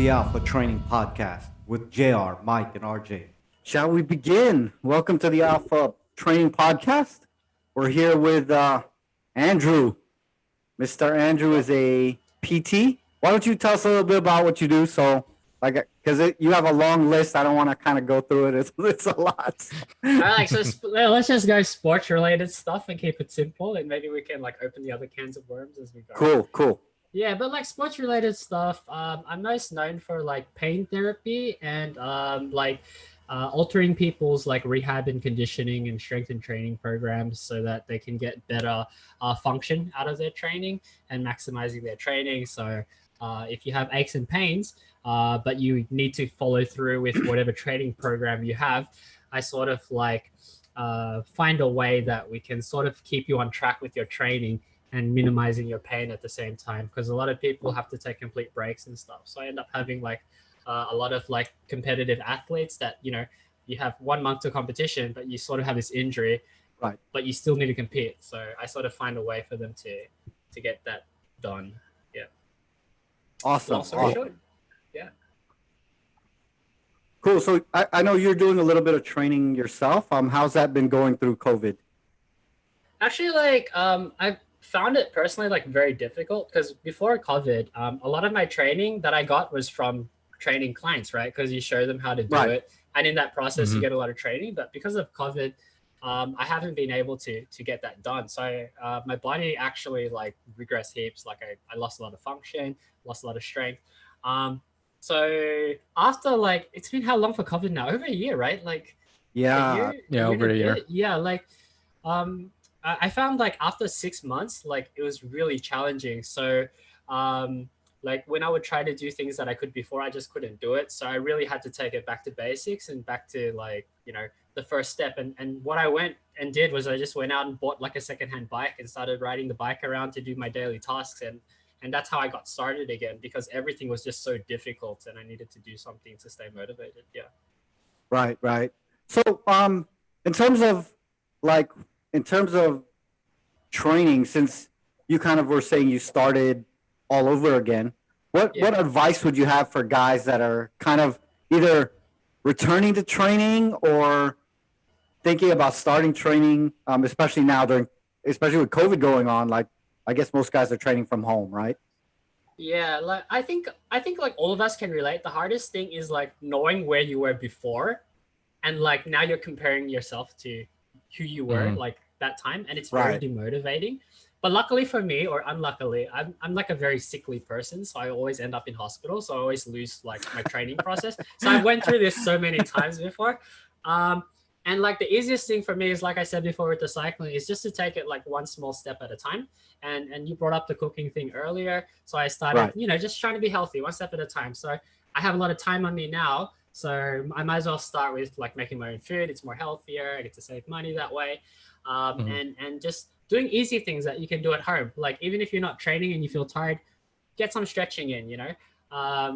the Alpha Training Podcast with JR, Mike, and RJ. Shall we begin? Welcome to the Alpha Training Podcast. We're here with Andrew. Mr. Andrew is a PT. Why don't you tell us a little bit about what you do? So, because you have a long list, I don't want to kind of go through it. It's a lot. All right, so let's just go sports-related stuff and keep it simple, and maybe we can open the other cans of worms as we go. Cool. Yeah, but sports-related stuff, I'm most known for pain therapy and altering people's rehab and conditioning and strength and training programs so that they can get better function out of their training and maximizing their training. So if you have aches and pains, but you need to follow through with whatever training program you have, I sort of find a way that we can sort of keep you on track with your training and minimizing your pain at the same time, because a lot of people have to take complete breaks and stuff. So I end up having a lot of competitive athletes that you have 1 month to competition, but you sort of have this injury, right? But you still need to compete. So I sort of find a way for them to get that done. Yeah. Awesome. Yeah. Cool. So I know you're doing a little bit of training yourself. How's that been going through COVID? Actually, I've found it personally very difficult, because before COVID, a lot of my training that I got was from training clients, right? Because you show them how to do it, and in that process you get a lot of training. But because of COVID, I haven't been able to get that done. So my body actually regressed heaps. I lost a lot of function, lost a lot of strength. So after it's been how long for COVID now? Over a year, right? Yeah, over a year. Yeah, I found after 6 months, it was really challenging. So when I would try to do things that I could before, I just couldn't do it. So I really had to take it back to basics and back to the first step. And what I went and did was I just went out and bought a secondhand bike and started riding the bike around to do my daily tasks. And that's how I got started again, because everything was just so difficult and I needed to do something to stay motivated. Yeah. Right. So in terms of training, since you kind of were saying you started all over again, what advice would you have for guys that are kind of either returning to training or thinking about starting training, especially now especially with COVID going on? I guess most guys are training from home, right? Yeah, I think all of us can relate. The hardest thing is knowing where you were before, and now you're comparing yourself to who you were that time, and it's very demotivating. But luckily for me, or unluckily, I'm a very sickly person, so I always end up in hospital. So I always lose my training process. So I went through this so many times before. And the easiest thing for me is, like I said before with the cycling, is just to take it one small step at a time. And you brought up the cooking thing earlier. So I started, just trying to be healthy, one step at a time. So I have a lot of time on me now. So I might as well start with making my own food. It's more healthier. I get to save money that way. And just doing easy things that you can do at home. Even if you're not training and you feel tired, get some stretching in, I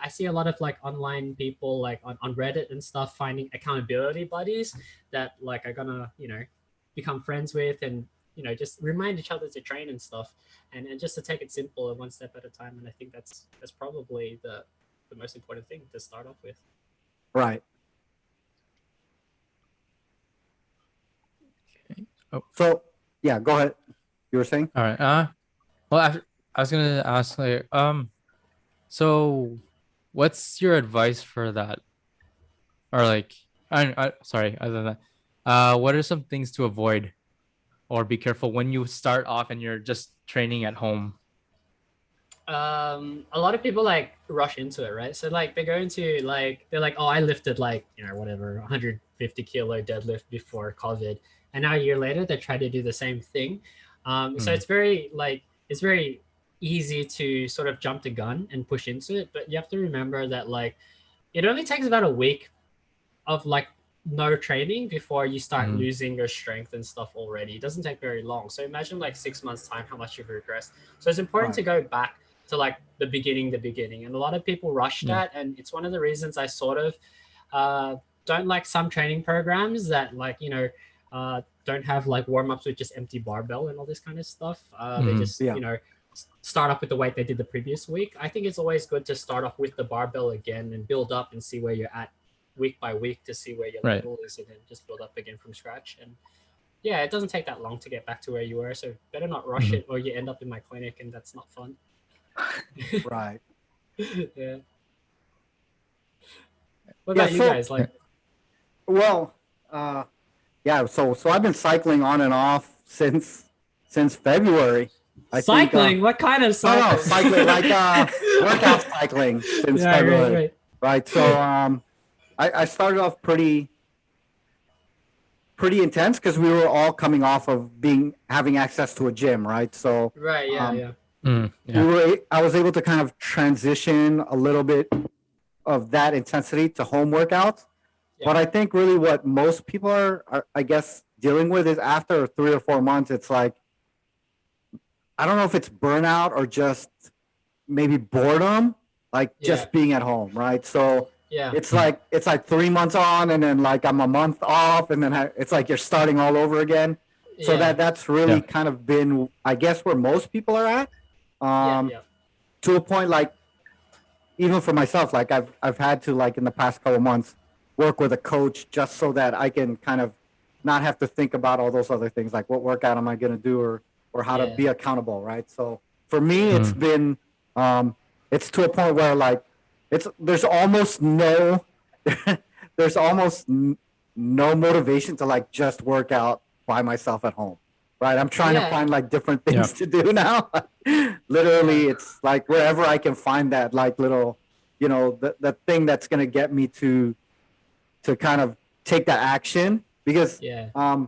see a lot of online people on Reddit and stuff finding accountability buddies that are gonna become friends with, and just remind each other to train and stuff, and just to take it simple and one step at a time. And I think that's probably the most important thing to start off with. Right. Okay. Oh. So yeah, go ahead. You were saying? All right. Well, I was gonna ask so what's your advice for that? Or sorry, other than that, what are some things to avoid or be careful when you start off and you're just training at home? A lot of people rush into it, right? So they go into they're oh, I lifted whatever 150 kilo deadlift before COVID, and now a year later they try to do the same thing. So it's very easy to sort of jump the gun and push into it, but you have to remember that it only takes about a week of no training before you start losing your strength and stuff already. It doesn't take very long. So imagine 6 months time how much you've regressed. So it's important to go back to the beginning, and a lot of people rush that, and it's one of the reasons I sort of don't like some training programs that don't have warm-ups with just empty barbell and all this kind of stuff. They just start off with the weight they did the previous week. I think it's always good to start off with the barbell again and build up and see where you're at week by week to see where your Right. level is, and then just build up again from scratch. And yeah, it doesn't take that long to get back to where you were, so better not rush it, or you end up in my clinic, and that's not fun. Right. Yeah. What about you guys? Like, Well, yeah. So I've been cycling on and off since February. I cycling? Think, What kind of no, cycling? cycling like workout cycling since Yeah, February. right. Right. So I started off pretty intense because we were all coming off of having access to a gym, right? So Right. Yeah. I was able to kind of transition a little bit of that intensity to home workouts. Yeah. But I think really what most people are, I guess, dealing with is after 3 or 4 months, it's like, I don't know if it's burnout or just maybe boredom, like just being at home, right? So Yeah. it's like 3 months on, and then like I'm a month off, and then it's like you're starting all over again. So that's really kind of been, I guess, where most people are at. To a point, like even for myself, like I've had to, like, in the past couple months, work with a coach just so that I can kind of not have to think about all those other things, like what workout am I going to do, or how to be accountable, right? So for me, it's been it's to a point where like there's almost no motivation to like just work out by myself at home, right? I'm trying to find like different things to do now. Literally, it's like wherever I can find that like little, the thing that's going to get me to kind of take that action, because I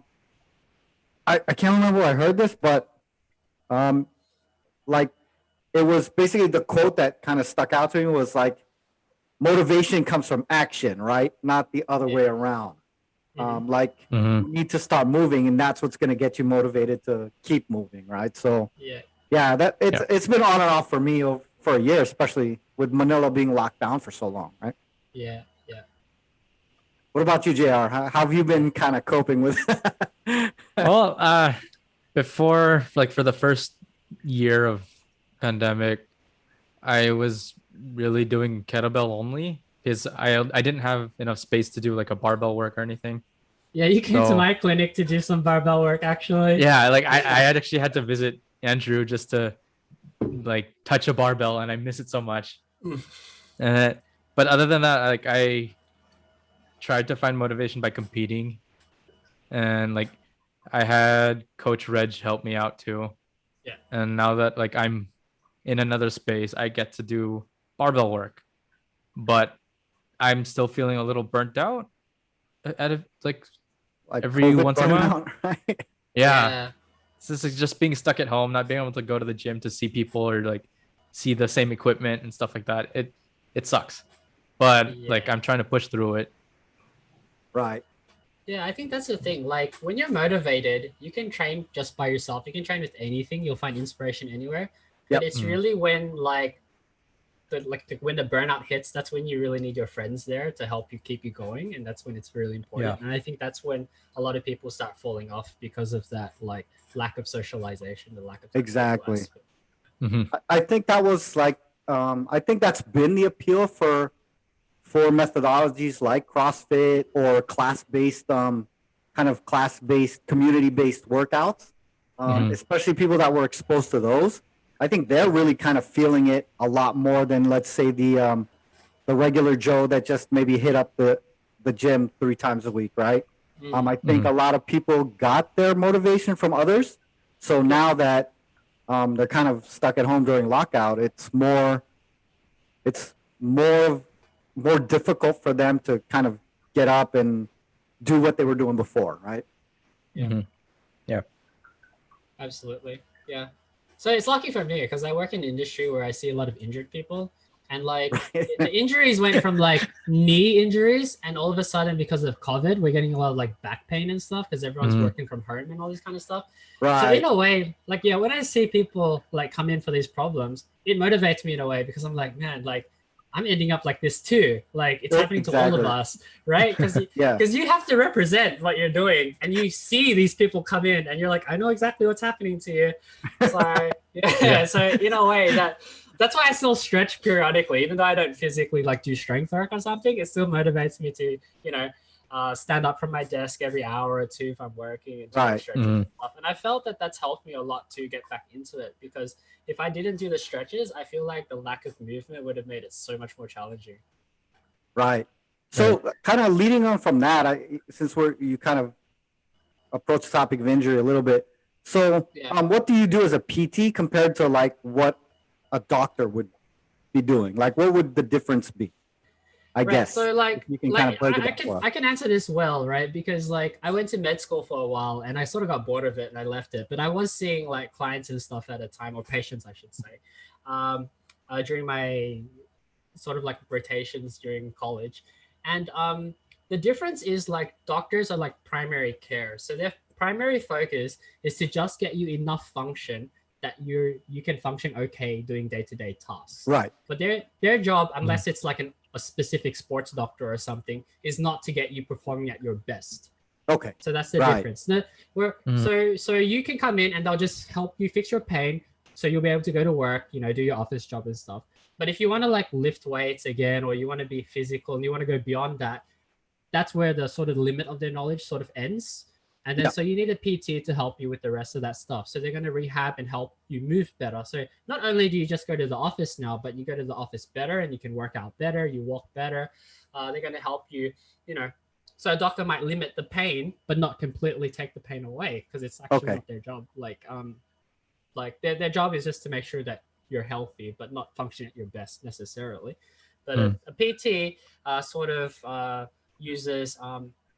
can't remember where I heard this, but like it was basically the quote that kind of stuck out to me was like, motivation comes from action, right? Not the other way around. You need to start moving, and that's what's going to get you motivated to keep moving, right? So that it's been on and off for me for a year, especially with Manila being locked down for so long, right? Yeah. What about you, JR? How have you been kind of coping with? Well, before, like, for the first year of pandemic, I was really doing kettlebell only because I didn't have enough space to do like a barbell work or anything. Yeah, you came to my clinic to do some barbell work, actually. Yeah, like I had actually had to visit Andrew just to like touch a barbell, and I miss it so much. But other than that, like I tried to find motivation by competing, and like I had Coach Reg help me out too. Yeah. And now that like I'm in another space, I get to do barbell work, but I'm still feeling a little burnt out out of like every COVID once in a while. Right? Yeah. So this is just being stuck at home, not being able to go to the gym to see people or like see the same equipment and stuff like that. It sucks, but like I'm trying to push through it. Right. Yeah, I think that's the thing. Like when you're motivated, you can train just by yourself. You can train with anything. You'll find inspiration anywhere. But it's really when like when the burnout hits, that's when you really need your friends there to help you keep you going, and that's when it's really important. And I think that's when a lot of people start falling off because of that like lack of socialization, the lack of exactly. I think that was like I think that's been the appeal for methodologies like CrossFit or class-based community-based workouts, especially people that were exposed to those. I think they're really kind of feeling it a lot more than, let's say, the regular Joe that just maybe hit up the gym 3 times a week, right? I think a lot of people got their motivation from others. So now that they're kind of stuck at home during lockout, it's more difficult for them to kind of get up and do what they were doing before, right? Yeah. Absolutely. Yeah. So it's lucky for me because I work in an industry where I see a lot of injured people, and like the injuries went from like knee injuries, and all of a sudden because of COVID, we're getting a lot of like back pain and stuff because everyone's working from home and all this kind of stuff. Right. So in a way, like when I see people like come in for these problems, it motivates me in a way because I'm like, man, like I'm ending up like this too. Like it's happening to all of Exactly. us, right? Because Yeah. you have to represent what you're doing, and you see these people come in, and you're like, I know exactly what's happening to you. So yeah, so in a way that's why I still stretch periodically, even though I don't physically like do strength work or something. It still motivates me to stand up from my desk every hour or two if I'm working and do like Right. stretches and stuff. And I felt that that's helped me a lot to get back into it, because if I didn't do the stretches, I feel like the lack of movement would have made it so much more challenging. Right. So kind of leading on from that, since you kind of approach the topic of injury a little bit. So what do you do as a PT compared to like what a doctor would be doing? Like what would the difference be? I guess. So like you can kind of break it down. I can answer this well, right? Because like I went to med school for a while and I sort of got bored of it and I left it. But I was seeing like clients and stuff at a time, or patients I should say, during my sort of like rotations during college. And the difference is like doctors are like primary care. So their primary focus is to just get you enough function that you can function okay doing day-to-day tasks. Right. But their job, unless it's like a specific sports doctor or something, is not to get you performing at your best. Okay. So that's the difference. No, so you can come in and they'll just help you fix your pain, so you'll be able to go to work, do your office job and stuff. But if you want to like lift weights again, or you want to be physical and you want to go beyond that, that's where the sort of limit of their knowledge sort of ends. And then so you need a PT to help you with the rest of that stuff. So they're going to rehab and help you move better. So not only do you just go to the office now, but you go to the office better and you can work out better, you walk better. They're going to help you, So a doctor might limit the pain, but not completely take the pain away, because it's actually not their job. Like their job is just to make sure that you're healthy, but not function at your best necessarily. But a PT sort of uses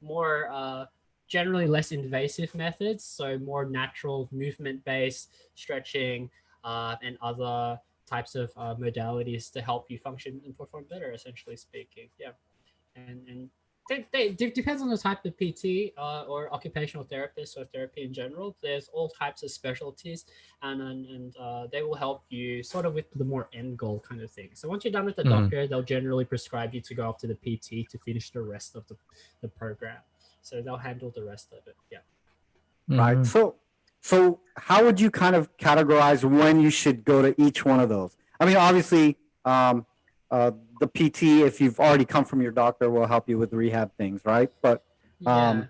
more generally less invasive methods, so more natural movement-based stretching and other types of modalities to help you function and perform better, essentially speaking. Yeah, and it depends on the type of PT or occupational therapist or therapy in general. There's all types of specialties, and they will help you sort of with the more end goal kind of thing. So once you're done with the doctor, they'll generally prescribe you to go off to the PT to finish the rest of the program. So they'll handle the rest of it. Yeah. Right. So how would you kind of categorize when you should go to each one of those? I mean, obviously, the PT, if you've already come from your doctor, will help you with rehab things, right? But how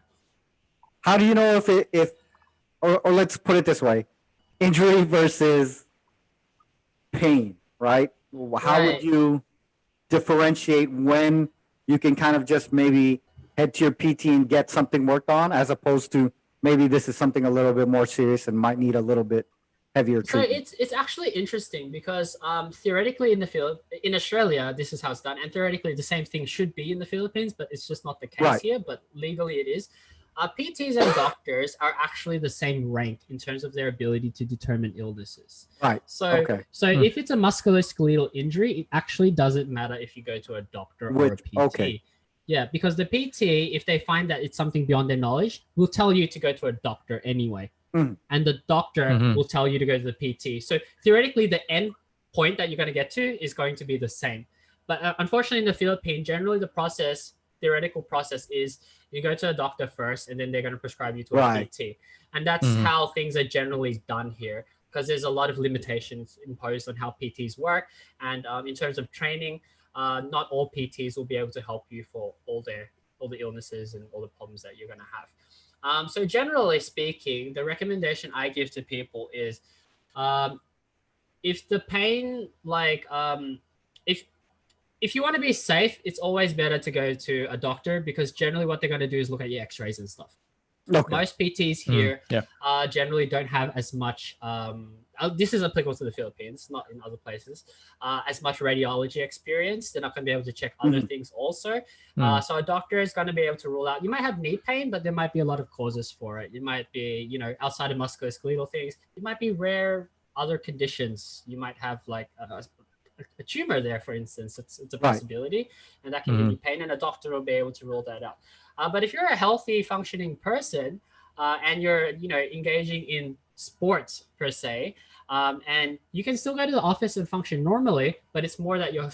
do you know or let's put it this way, injury versus pain, right? How would you differentiate when you can kind of just maybe head to your PT and get something worked on, as opposed to maybe this is something a little bit more serious and might need a little bit heavier treatment? So it's actually interesting because theoretically in Australia, this is how it's done, and theoretically the same thing should be in the Philippines, but it's just not the case here. But legally it is. PTs and doctors are actually the same rank in terms of their ability to determine illnesses. Right. So if it's a musculoskeletal injury, it actually doesn't matter if you go to a doctor or a PT. Yeah, because the PT, if they find that it's something beyond their knowledge, will tell you to go to a doctor anyway. And the doctor will tell you to go to the PT. So theoretically, the end point that you're going to get to is going to be the same. But unfortunately, in the Philippines, generally the theoretical process is you go to a doctor first, and then they're going to prescribe you to a PT. And that's how things are generally done here, because there's a lot of limitations imposed on how PTs work. And in terms of training, not all PTs will be able to help you for all the illnesses and all the problems that you're going to have. So generally speaking, the recommendation I give to people is if the pain, if you want to be safe, it's always better to go to a doctor, because generally what they're going to do is look at your x-rays and stuff. Most PTs here generally don't have as much this is applicable to the Philippines, not in other places, as much radiology experience. They're not going to be able to check other things also. So a doctor is going to be able to rule out, you might have knee pain, but there might be a lot of causes for it. It might be, outside of musculoskeletal things, it might be rare other conditions. You might have like a tumor there, for instance. It's a possibility, and that can give you pain, and a doctor will be able to rule that out. But if you're a healthy, functioning person, and you're, engaging in sports per se, and you can still go to the office and function normally, but it's more that you're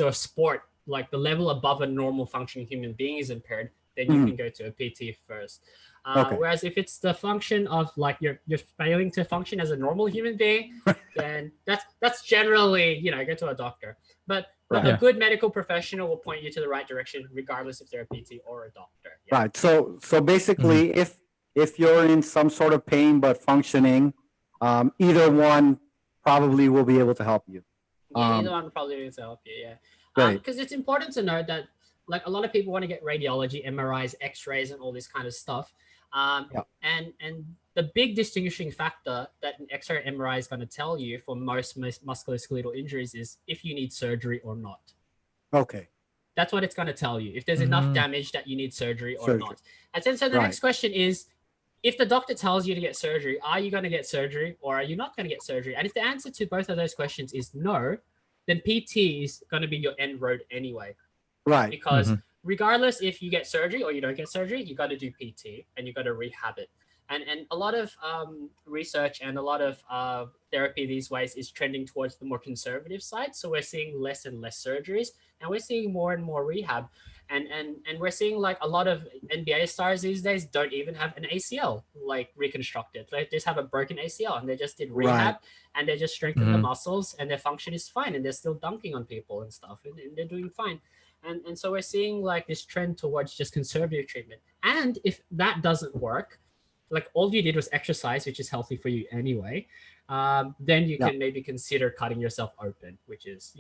a sport, like the level above a normal functioning human being is impaired, then you can go to a PT first. Okay. Whereas if it's the function of like you're failing to function as a normal human being, then that's generally, go to a doctor. But Right. a good medical professional will point you to the right direction, regardless if they're a PT or a doctor. Yeah. Right. So basically, if you're in some sort of pain but functioning, either one probably will be able to help you. Yeah, either one will probably be able to help you. Yeah. Great. Because it's important to note that like a lot of people want to get radiology, MRIs, X-rays, and all this kind of stuff. And the big distinguishing factor that an X-ray MRI is going to tell you for most musculoskeletal injuries is if you need surgery or not. Okay. That's what it's going to tell you, if there's enough damage that you need surgery or not. And so the next question is, if the doctor tells you to get surgery, are you going to get surgery or are you not going to get surgery? And if the answer to both of those questions is no, then PT is going to be your end road anyway. Right. Because regardless if you get surgery or you don't get surgery, you got to do PT and you got to rehab it. And a lot of research and a lot of therapy these days is trending towards the more conservative side. So we're seeing less and less surgeries, and we're seeing more and more rehab. And we're seeing like a lot of NBA stars these days don't even have an ACL like reconstructed. They just have a broken ACL and they just did rehab and they just strengthened the muscles and their function is fine and they're still dunking on people and stuff and they're doing fine. And so we're seeing like this trend towards just conservative treatment. And if that doesn't work, like all you did was exercise, which is healthy for you anyway, then you can maybe consider cutting yourself open, which is,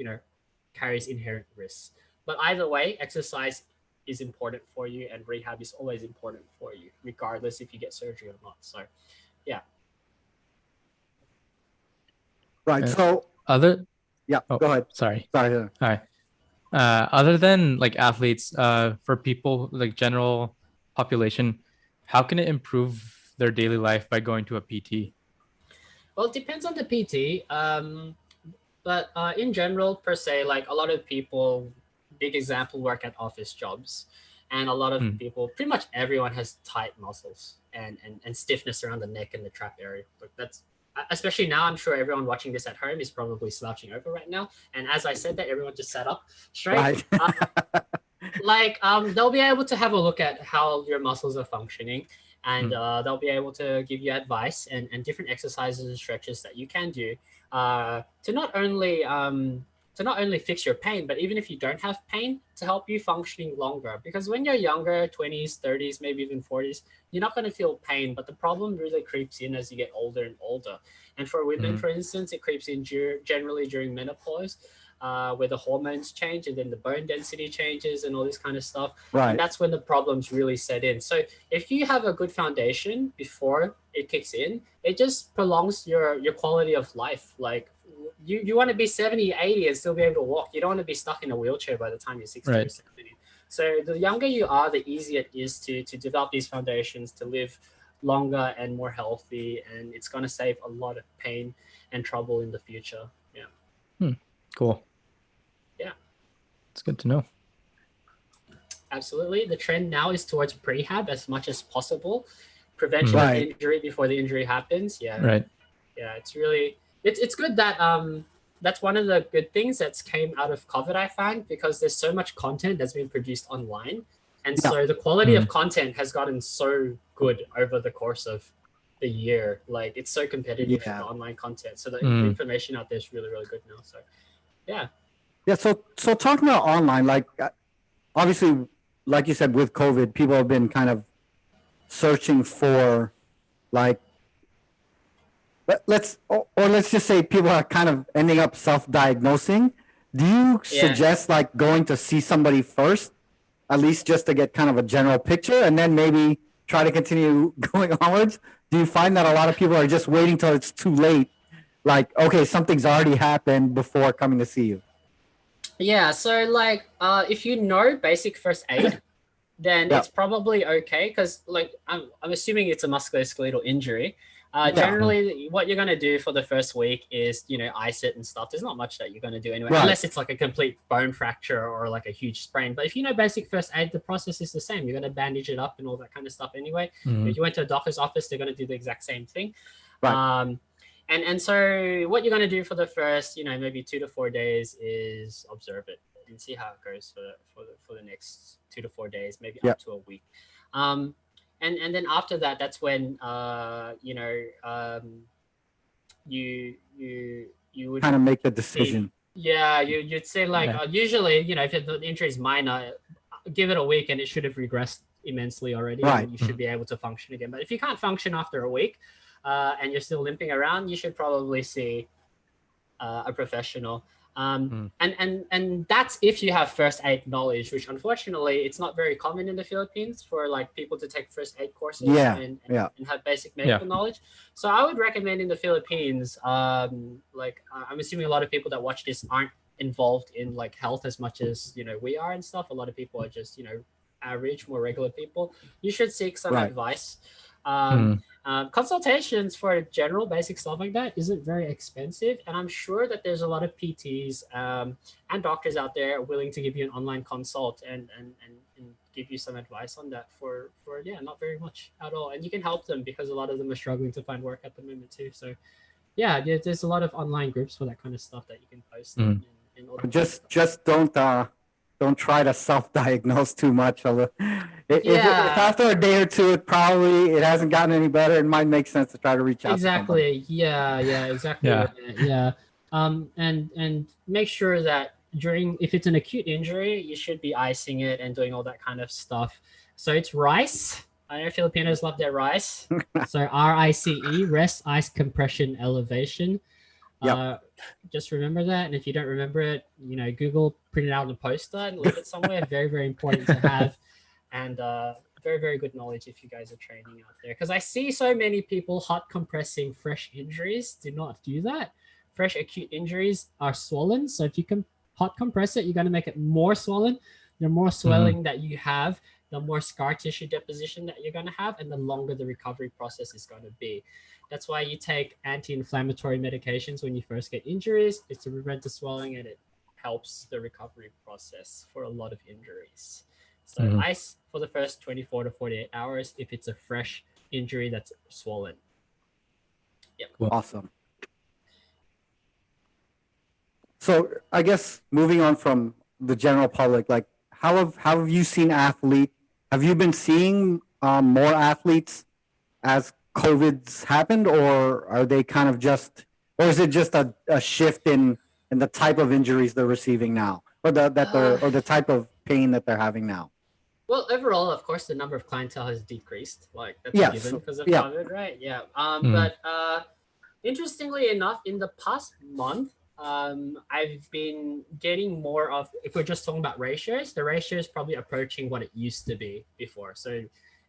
carries inherent risks. But either way, exercise is important for you and rehab is always important for you, regardless if you get surgery or not. So, yeah. Right. So go ahead. Sorry. Sorry. Hi. Other than like athletes, for people like general population, how can it improve their daily life by going to a PT? Well, it depends on the PT. But in general, per se, like a lot of people, big example, work at office jobs. And a lot of people, pretty much everyone has tight muscles and stiffness around the neck and the trap area. Like that's, especially now, I'm sure everyone watching this at home is probably slouching over right now. And as I said that, everyone just sat up straight. Right. They'll be able to have a look at how your muscles are functioning. And they'll be able to give you advice and different exercises and stretches that you can do to not only fix your pain, but even if you don't have pain, to help you functioning longer. Because when you're younger, 20s, 30s, maybe even 40s, you're not going to feel pain, but the problem really creeps in as you get older and older. And for women, for instance, it creeps in generally during menopause. Where the hormones change and then the bone density changes and all this kind of stuff. Right. And that's when the problems really set in. So if you have a good foundation before it kicks in, it just prolongs your quality of life. Like you want to be 70, 80 and still be able to walk. You don't want to be stuck in a wheelchair by the time you're 60 or 70. So the younger you are, the easier it is to develop these foundations, to live longer and more healthy. And it's going to save a lot of pain and trouble in the future. Yeah. Cool. Yeah. It's good to know. Absolutely. The trend now is towards prehab as much as possible. Prevention of injury before the injury happens. Yeah. Right. Yeah. It's really, it's good that, that's one of the good things that's came out of COVID, I find, because there's so much content that's been produced online. And so the quality of content has gotten so good over the course of the year. Like it's so competitive for online content. So the information out there is really, really good now. So yeah. So talking about online, like obviously, like you said, with COVID, people have been kind of searching for like, let's just say people are kind of ending up self-diagnosing. Do you suggest like going to see somebody first, at least just to get kind of a general picture, and then maybe try to continue going onwards? Do you find that a lot of people are just waiting till it's too late? Like, okay, something's already happened before coming to see you. Yeah, so like if you know basic first aid, then it's probably okay, because like I'm assuming it's a musculoskeletal injury. Generally, what you're going to do for the first week is, ice it and stuff. There's not much that you're going to do anyway, unless it's like a complete bone fracture or like a huge sprain. But if you know basic first aid, the process is the same. You're going to bandage it up and all that kind of stuff anyway. If you went to a doctor's office, they're going to do the exact same thing. Right. And so what you're going to do for the first, maybe 2 to 4 days is observe it. and see how it goes for the next 2 to 4 days, maybe Yeah. up to a week. And then after that, that's when you would Kind of make the see, decision. yeah, you'd say like Yeah. usually, if the injury is minor, give it a week and it should have regressed immensely already, Right. and you should be able to function again. But if you can't function after a week, and you're still limping around, you should probably see a professional. And that's if you have first aid knowledge, which unfortunately it's not very common in the Philippines for like people to take first aid courses Yeah, and yeah. have basic medical knowledge. So I would recommend in the Philippines, like I'm assuming a lot of people that watch this aren't involved in like health as much as we are and stuff. A lot of people are just average, more regular people. You should seek some Right. advice. Mm. Consultations for general basic stuff like that isn't very expensive, and I'm sure that there's a lot of PTs and doctors out there willing to give you an online consult and give you some advice on that for not very much at all. And you can help them because a lot of them are struggling to find work at the moment too. So yeah, there's a lot of online groups for that kind of stuff that you can post in all that Just don't try to self-diagnose too much. If after a day or two it hasn't gotten any better, it might make sense to try to reach out to somebody. exactly. Yeah, exactly. Yeah. Yeah. And make sure that if it's an acute injury, you should be icing it and doing all that kind of stuff. So it's rice. I know Filipinos love their rice. So RICE, rest, ice, compression, elevation. Yep. Just remember that, and if you don't remember it, Google, print it out on a poster and leave it somewhere. Very, very important to have, and very, very good knowledge if you guys are training out there. Because I see so many people hot compressing fresh injuries. Do not do that. Fresh acute injuries are swollen, so if you can hot compress it, you're going to make it more swollen. The more swelling that you have, the more scar tissue deposition that you're going to have, and the longer the recovery process is going to be. That's why you take anti-inflammatory medications when you first get injuries. It's to prevent the swelling, and it helps the recovery process for a lot of injuries. So ice for the first 24 to 48 hours if it's a fresh injury that's swollen. Yep. Awesome. So I guess moving on from the general public, like how have you seen have you been seeing more athletes as COVID's happened, or are they kind of or is it just a shift in the type of injuries they're receiving now, or the type of pain that they're having now? Well, overall, of course, the number of clientele has decreased. Like that's a given because of yeah. COVID, right? Yeah. But interestingly enough, in the past month, I've been getting more of, if we're just talking about ratios, the ratio is probably approaching what it used to be before. So,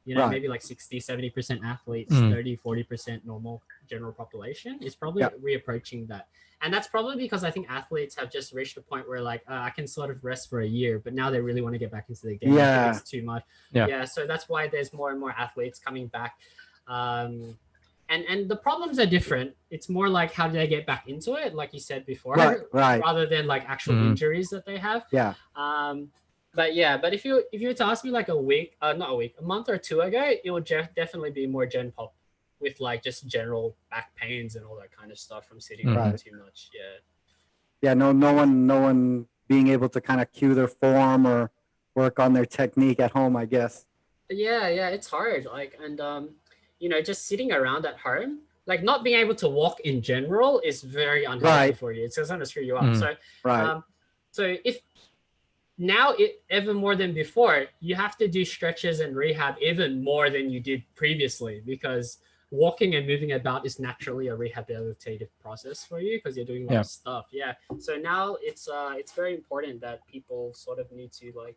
maybe like 60-70% athletes, 30-40% normal general population is probably reapproaching that. And that's probably because I think athletes have just reached a point where like, I can sort of rest for a year, but now they really want to get back into the game. Yeah. I think it's too much. Yeah. So that's why there's more and more athletes coming back. And the problems are different. It's more like how do they get back into it, like you said before, right. rather than like actual injuries that they have. Yeah. But if you were to ask me like a month or two ago, it would definitely be more gen pop with like just general back pains and all that kind of stuff from sitting around too much. Yeah. No one being able to kind of cue their form or work on their technique at home, I guess. Yeah, it's hard. Like, and just sitting around at home, like not being able to walk in general is very unhealthy for you. It's just going to screw you up. So if now even more than before, you have to do stretches and rehab even more than you did previously, because walking and moving about is naturally a rehabilitative process for you because you're doing a lot of stuff. Yeah. So now it's very important that people sort of need to like,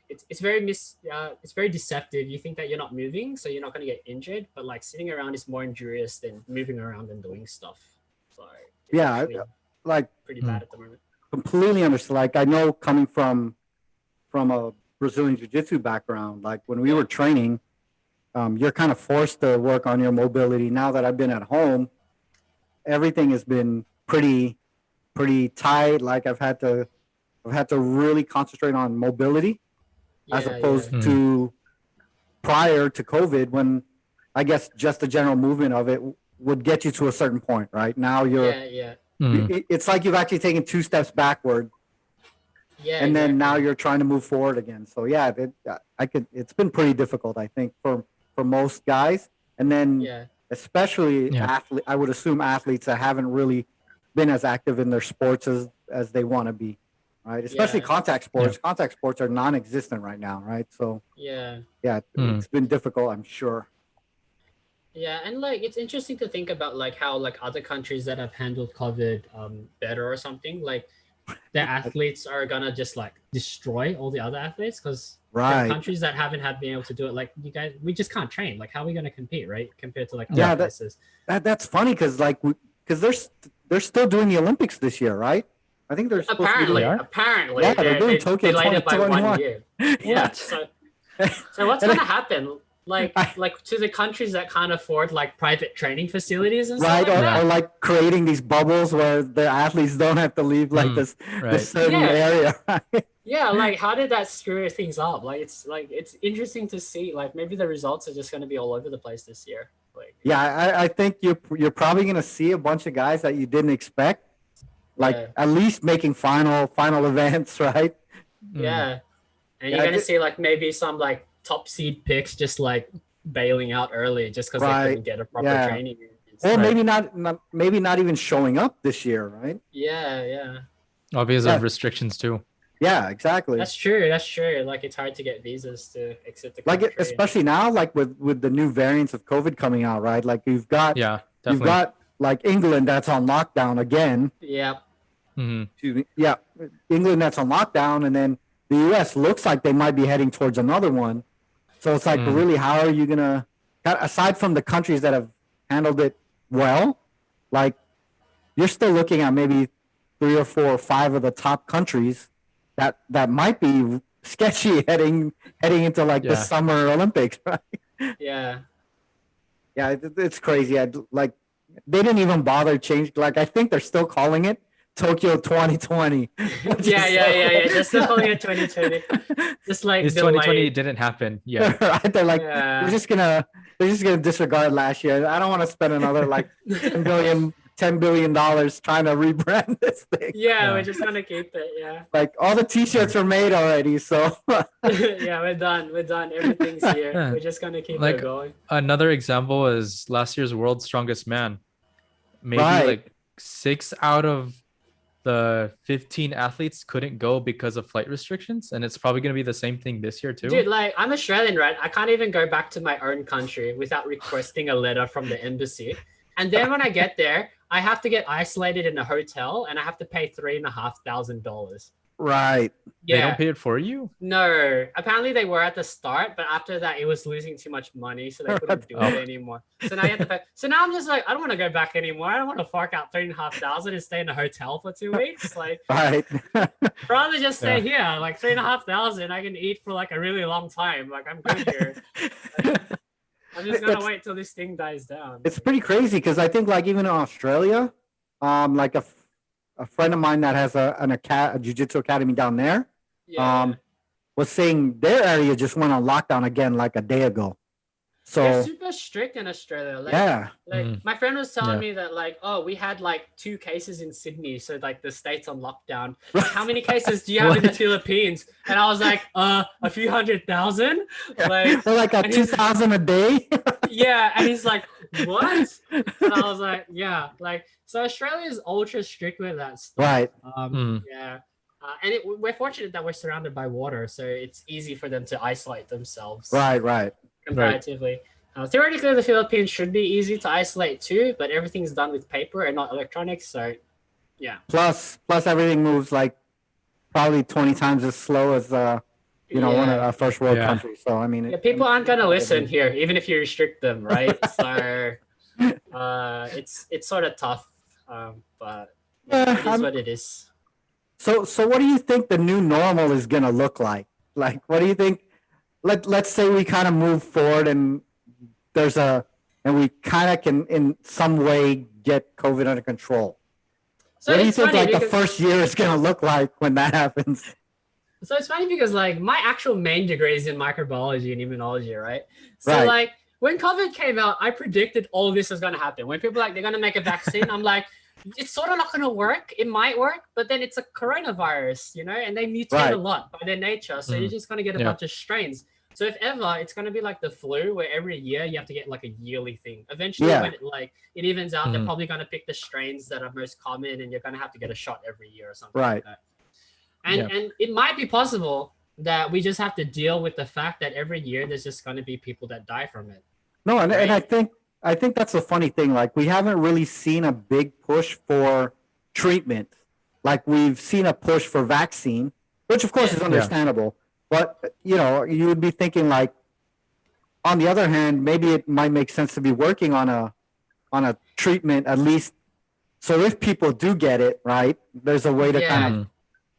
it's very deceptive. You think that you're not moving, so you're not going to get injured, but like sitting around is more injurious than moving around and doing stuff. So like pretty bad at the moment. Completely understand. Like I know coming from a Brazilian Jiu-Jitsu background, like when we were training, you're kind of forced to work on your mobility. Now that I've been at home, everything has been pretty tight. Like I've had to really concentrate on mobility as opposed to prior to COVID, when I guess just the general movement of it would get you to a certain point, right? Now you're it's like you've actually taken 2 steps backward Yeah, and then now exactly. you're trying to move forward again. So yeah, it's been pretty difficult, I think, for most guys, and then Yeah. especially Yeah. I would assume athletes that haven't really been as active in their sports as they want to be, right? Especially Yeah. contact sports. Contact sports are non-existent right now, right? So Yeah. yeah, Mm. it's been difficult, I'm sure. Yeah, and like it's interesting to think about like how like other countries that have handled COVID better or something, like their athletes are gonna just like destroy all the other athletes because there are Right. countries that haven't had been able to do it. Like you guys, we just can't train. Like how are we gonna compete, right? Compared to like other Yeah, places. that's funny because because they're still doing the Olympics this year, right? I think they're supposed to be They doing. are? Apparently, Yeah, they're doing they Tokyo delayed it by 1 2021. year. Yeah. What? So what's And gonna happen? Like to the countries that can't afford like private training facilities and stuff right, like or, that. or like creating these bubbles where the athletes don't have to leave like Mm, this right. certain Yeah. area. Right? Yeah, like how did that screw things up? Like it's interesting to see. Like maybe the results are just gonna be all over the place this year. Like Yeah, I think you're probably gonna see a bunch of guys that you didn't expect, like yeah, at least making final events, right? Mm. yeah. And Yeah, you're gonna see like maybe some like top seed picks just like bailing out early just because they Right. couldn't get a proper Yeah. training. Or Right. maybe not even showing up this year, right? Yeah. Oh, because Yeah. of restrictions too. Yeah, exactly. That's true. That's true. Like it's hard to get visas to exit the Like country. especially now, like with the new variants of COVID coming out, right? Like you've got Yeah, definitely. like England that's on lockdown again. Yeah. Mhm. Excuse me. Yeah, England that's on lockdown, and then the U.S. looks like they might be heading towards another one. So it's like, Mm. really, how are you gonna? Aside from the countries that have handled it well, like you're still looking at maybe 3 or 4 or 5 of the top countries that might be sketchy heading into like the Yeah. Summer Olympics, right? Yeah. Yeah, it's crazy. Like they didn't even bother change. Like I think they're still calling it Tokyo 2020. Yeah. They're still calling it 2020. Just like This 2020 delayed. didn't happen. Yeah. Right? They're like Yeah. they're just gonna disregard last year. I don't want to spend another like $10 billion trying to rebrand this thing. Yeah, Yeah. we're just gonna keep it. Yeah. Like all the T-shirts are made already, so Yeah, we're done. Everything's here. Yeah. We're just gonna keep Like- it going. Another example is last year's World's Strongest Man. Maybe Right. like 6 out of the 15 athletes couldn't go because of flight restrictions, and it's probably gonna be the same thing this year too. Dude, like I'm Australian, right? I can't even go back to my own country without requesting a letter from the embassy. And then when I get there, I have to get isolated in a hotel and I have to pay $3,500. right. They Yeah. don't pay it for you. No, apparently they were at the start, but after that, it was losing too much money, so they couldn't do it anymore. So now you have to pay. So now I'm just like, I don't want to go back anymore. I don't want to fork out $3,500 and stay in a hotel for 2 weeks. Like, Right. rather just stay here. Like $3,500, I can eat for like a really long time. Like I'm good here. I'm just gonna It's- wait till this thing dies down. It's pretty crazy because I think like even in Australia, like a friend of mine that has a jiu-jitsu academy down there, Yeah. was saying their area just went on lockdown again like a day ago. They're So super strict in Australia. Like, yeah, Like Mm. my friend was telling Yeah. me that like, oh, we had like 2 cases in Sydney, so like the state's on lockdown. How many cases do you have in the What? Philippines? And I was like, a few 100,000. Like, they're like a and he's- 2,000 a day. yeah, and he's like, what? And I was like, yeah, like so Australia is ultra strict with that stuff. Right. Yeah. And we're fortunate that we're surrounded by water, so it's easy for them to isolate themselves. Right. Comparatively. Theoretically, the Philippines should be easy to isolate too, but everything's done with paper and not electronics. So, yeah. Plus everything moves like probably 20 times as slow as one of our first world Yeah. countries. So I mean, Yeah, people aren't gonna listen here, even if you restrict them, right? So, it's sort of tough, but Yeah, it is what it is. So what do you think the new normal is gonna look like? Like, what do you think? Let's say we kind of move forward and we kind of can in some way get COVID under control. So What do you it's think funny like the because- first year is gonna look like when that happens? So it's funny because like my actual main degree is in microbiology and immunology, right? So Right. like when COVID came out, I predicted all this was gonna happen. When people are like they're gonna make a vaccine, I'm like, it's sort of not going to work. It might work, but then it's a coronavirus, and they mutate Right. a lot by their nature. So you're just going to get a Yeah. bunch of strains. So if ever, it's going to be like the flu, where every year you have to get like a yearly thing. Eventually, Yeah. when it evens out, they're Mhm. probably going to pick the strains that are most common, and you're going to have to get a shot every year or something Right. like that. And Yeah. and it might be possible that we just have to deal with the fact that every year there's just going to be people that die from it. No, and I Right. think that's the funny thing. Like we haven't really seen a big push for treatment. Like we've seen a push for vaccine, which of course Yeah. is understandable. But you would be thinking like, on the other hand, maybe it might make sense to be working on a treatment at least. So if people do get it, right, there's a way to Yeah. kind of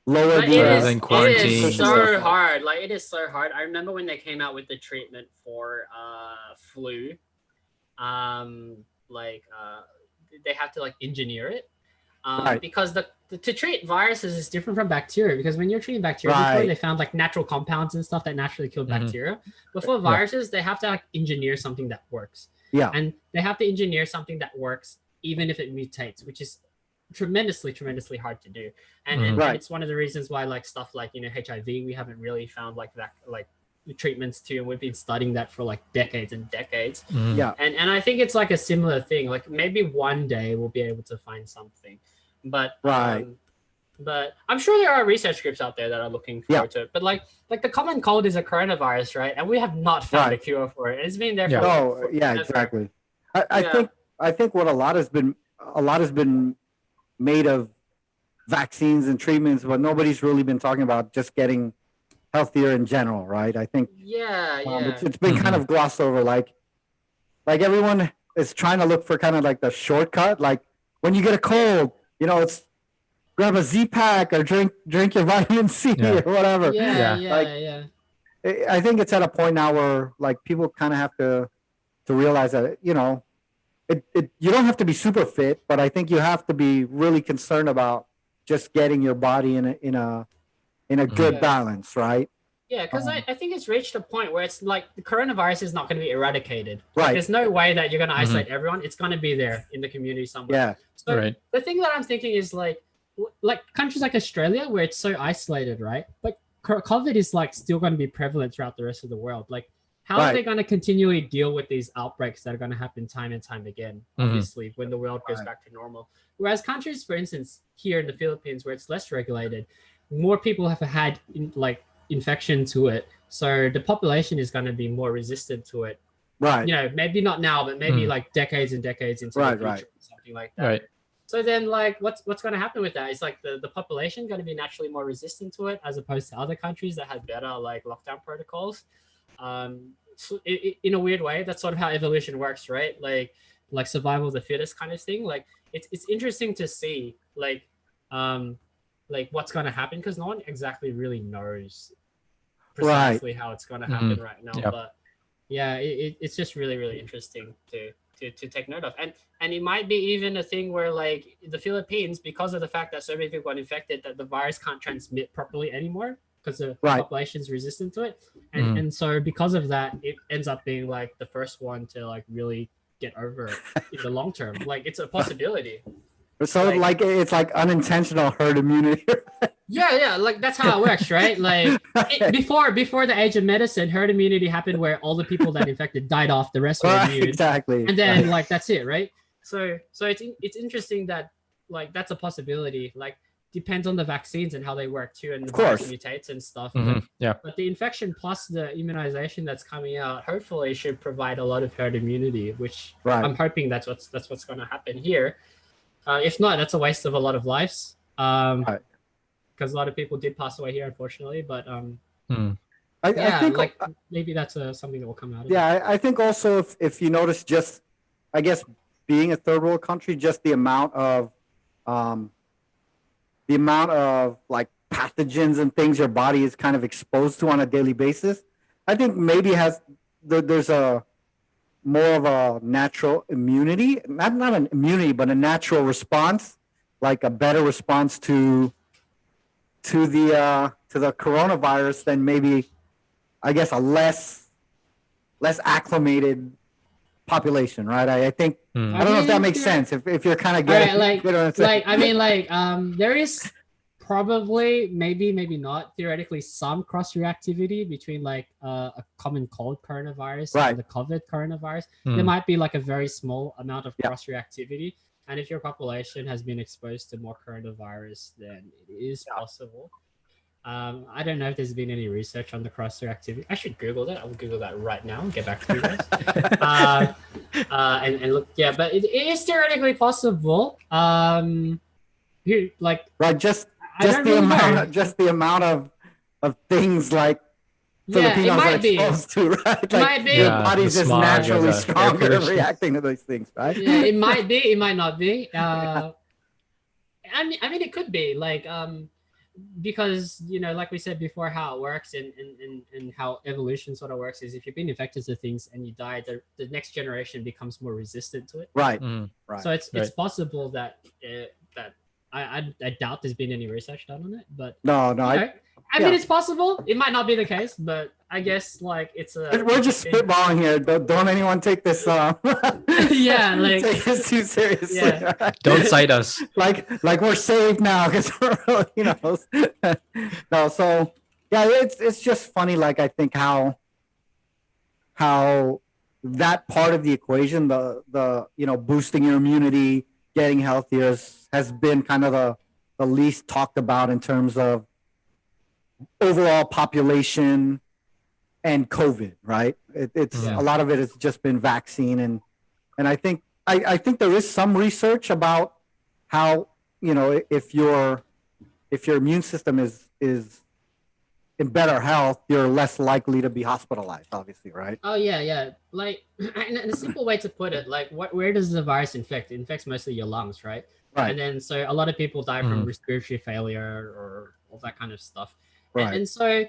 lower But the it Rather is than it quarantine is and so stuff. hard. Like it is so hard. I remember when they came out with the treatment for flu. Like they have to like engineer it. Right. Because to treat viruses is different from bacteria, because when you're treating bacteria before, Right. they found like natural compounds and stuff that naturally kill Mhm. bacteria. Before viruses, they have to like engineer something that works. Yeah. And they have to engineer something that works even if it mutates, which is tremendously hard to do. And Right. it's one of the reasons why like stuff like HIV, we haven't really found like that like treatments to, and we've been studying that for like decades and decades. Mhm. Yeah. And I think it's like a similar thing. Like maybe one day we'll be able to find something, but Right. but I'm sure there are research groups out there that are looking forward to it. But like the common cold is a coronavirus, right? And we have not found a Right. cure for it. It's been there Yeah. for No, yeah, forever. exactly. I Yeah. think what a lot has been made of vaccines and treatments, but nobody's really been talking about just getting healthier in general, right? I think Yeah, it's been kind of glossed over. Like everyone is trying to look for kind of like the shortcut. Like when you get a cold, it's grab a Z pack or drink your vitamin C Yeah. or whatever. yeah, Yeah. yeah. I think it's at a point now where like people kind of have to realize that you don't have to be super fit, but I think you have to be really concerned about just getting your body in a good Yeah. balance, right? Yeah, because I think it's reached a point where it's like the coronavirus is not going to be eradicated. Like, Right. there's no way that you're going to isolate everyone. It's going to be there in the community somewhere. Yeah. So Right. the thing that I'm thinking is like countries like Australia where it's so isolated, right? But COVID is like still going to be prevalent throughout the rest of the world. Like, how are Right. they going to continually deal with these outbreaks that are going to happen time and time again? Mhm. Obviously, when the world goes Right. back to normal. Whereas countries, for instance, here in the Philippines, where it's less regulated, more people have had infection to it, so the population is going to be more resistant to it. Right. Maybe not now, but maybe Mm. like decades and decades into Right, the future, right. something like that. Right. So then, like, what's going to happen with that? It's like the population going to be naturally more resistant to it, as opposed to other countries that have better like lockdown protocols. So in a weird way, that's sort of how evolution works, right? Like survival of the fittest kind of thing. Like it's interesting to see like what's going to happen, because no one exactly really knows precisely how it's going to happen right now. Yeah. But yeah, it's just really interesting to take note of. And it might be even a thing where like the Philippines, because of the fact that so many people got infected, that the virus can't transmit properly anymore because the Right. population is resistant to it. And so because of that, it ends up being like the first one to like really get over it in the long term. Like it's a possibility. So Like- it's like unintentional herd immunity. Yeah, like that's how it works, right? Like before the age of medicine, herd immunity happened where all the people that infected died off, the rest were Right, immune. exactly. And then like that's it, right? So it's interesting that like that's a possibility. Like depends on the vaccines and how they work too, and the virus course. mutates and stuff. Mhm. Yeah. But the infection plus the immunization that's coming out hopefully should provide a lot of herd immunity, which Right. I'm hoping that's what's going to happen here. If not, that's a waste of a lot of lives. Right. Because a lot of people did pass away here, unfortunately. But Mm. I think like maybe that's something that will come out of it. Yeah, I think also if you notice, just I guess being a third world country, just the amount of like pathogens and things your body is kind of exposed to on a daily basis, I think maybe there's a more of a natural immunity, not an immunity, but a natural response, like a better response to the coronavirus than maybe, I guess, a less acclimated population, right? I think Mm. I don't know if that makes yeah. sense. If you're kind of All getting, right, you know what I'm saying? I mean, there is probably maybe not theoretically some cross reactivity between like a common cold coronavirus Right. and the COVID coronavirus. Mm. There might be like a very small amount of Yeah. cross reactivity, and if your population has been exposed to more coronavirus, then it is possible. I don't know if there's been any research on the cross reactivity. I should Google that. I will Google that right now and get back to you guys. And look, yeah, but it is theoretically possible. You like Right, just I don't the really amount, know. just the amount of things like Yeah, it Filipinos are might be. exposed to, right? It Like might be. your Yeah, body's the just smog and naturally the air stronger pollution. reacting to those things, right? Yeah, it might be. It might not be. I mean, it could be like because like we said before, how it works and how evolution sort of works is if you've been infected to things and you die, the next generation becomes more resistant to it. Right, Mm. right. So it's Right. possible that that I doubt there's been any research done on it, but No, you know, I yeah. mean it's possible. It might not be the case, but I guess like it's a We're just spitballing here. Don't anyone take this Yeah, like- take this too seriously. Yeah. all right? Don't cite us. like we're saved now because we're no. So yeah, it's just funny. Like I think how that part of the equation, the boosting your immunity, getting healthier, has been kind of the least talked about in terms of overall population and COVID, right? It's Yeah. a lot of it has just been vaccine, and I think there is some research about how if your immune system is in better health, you're less likely to be hospitalized, obviously, right? Oh yeah. Like, and a simple way to put it, like, where does the virus infect? It infects mostly your lungs, right? Right. And then so a lot of people die from Mhm. respiratory failure or all that kind of stuff. Right. And so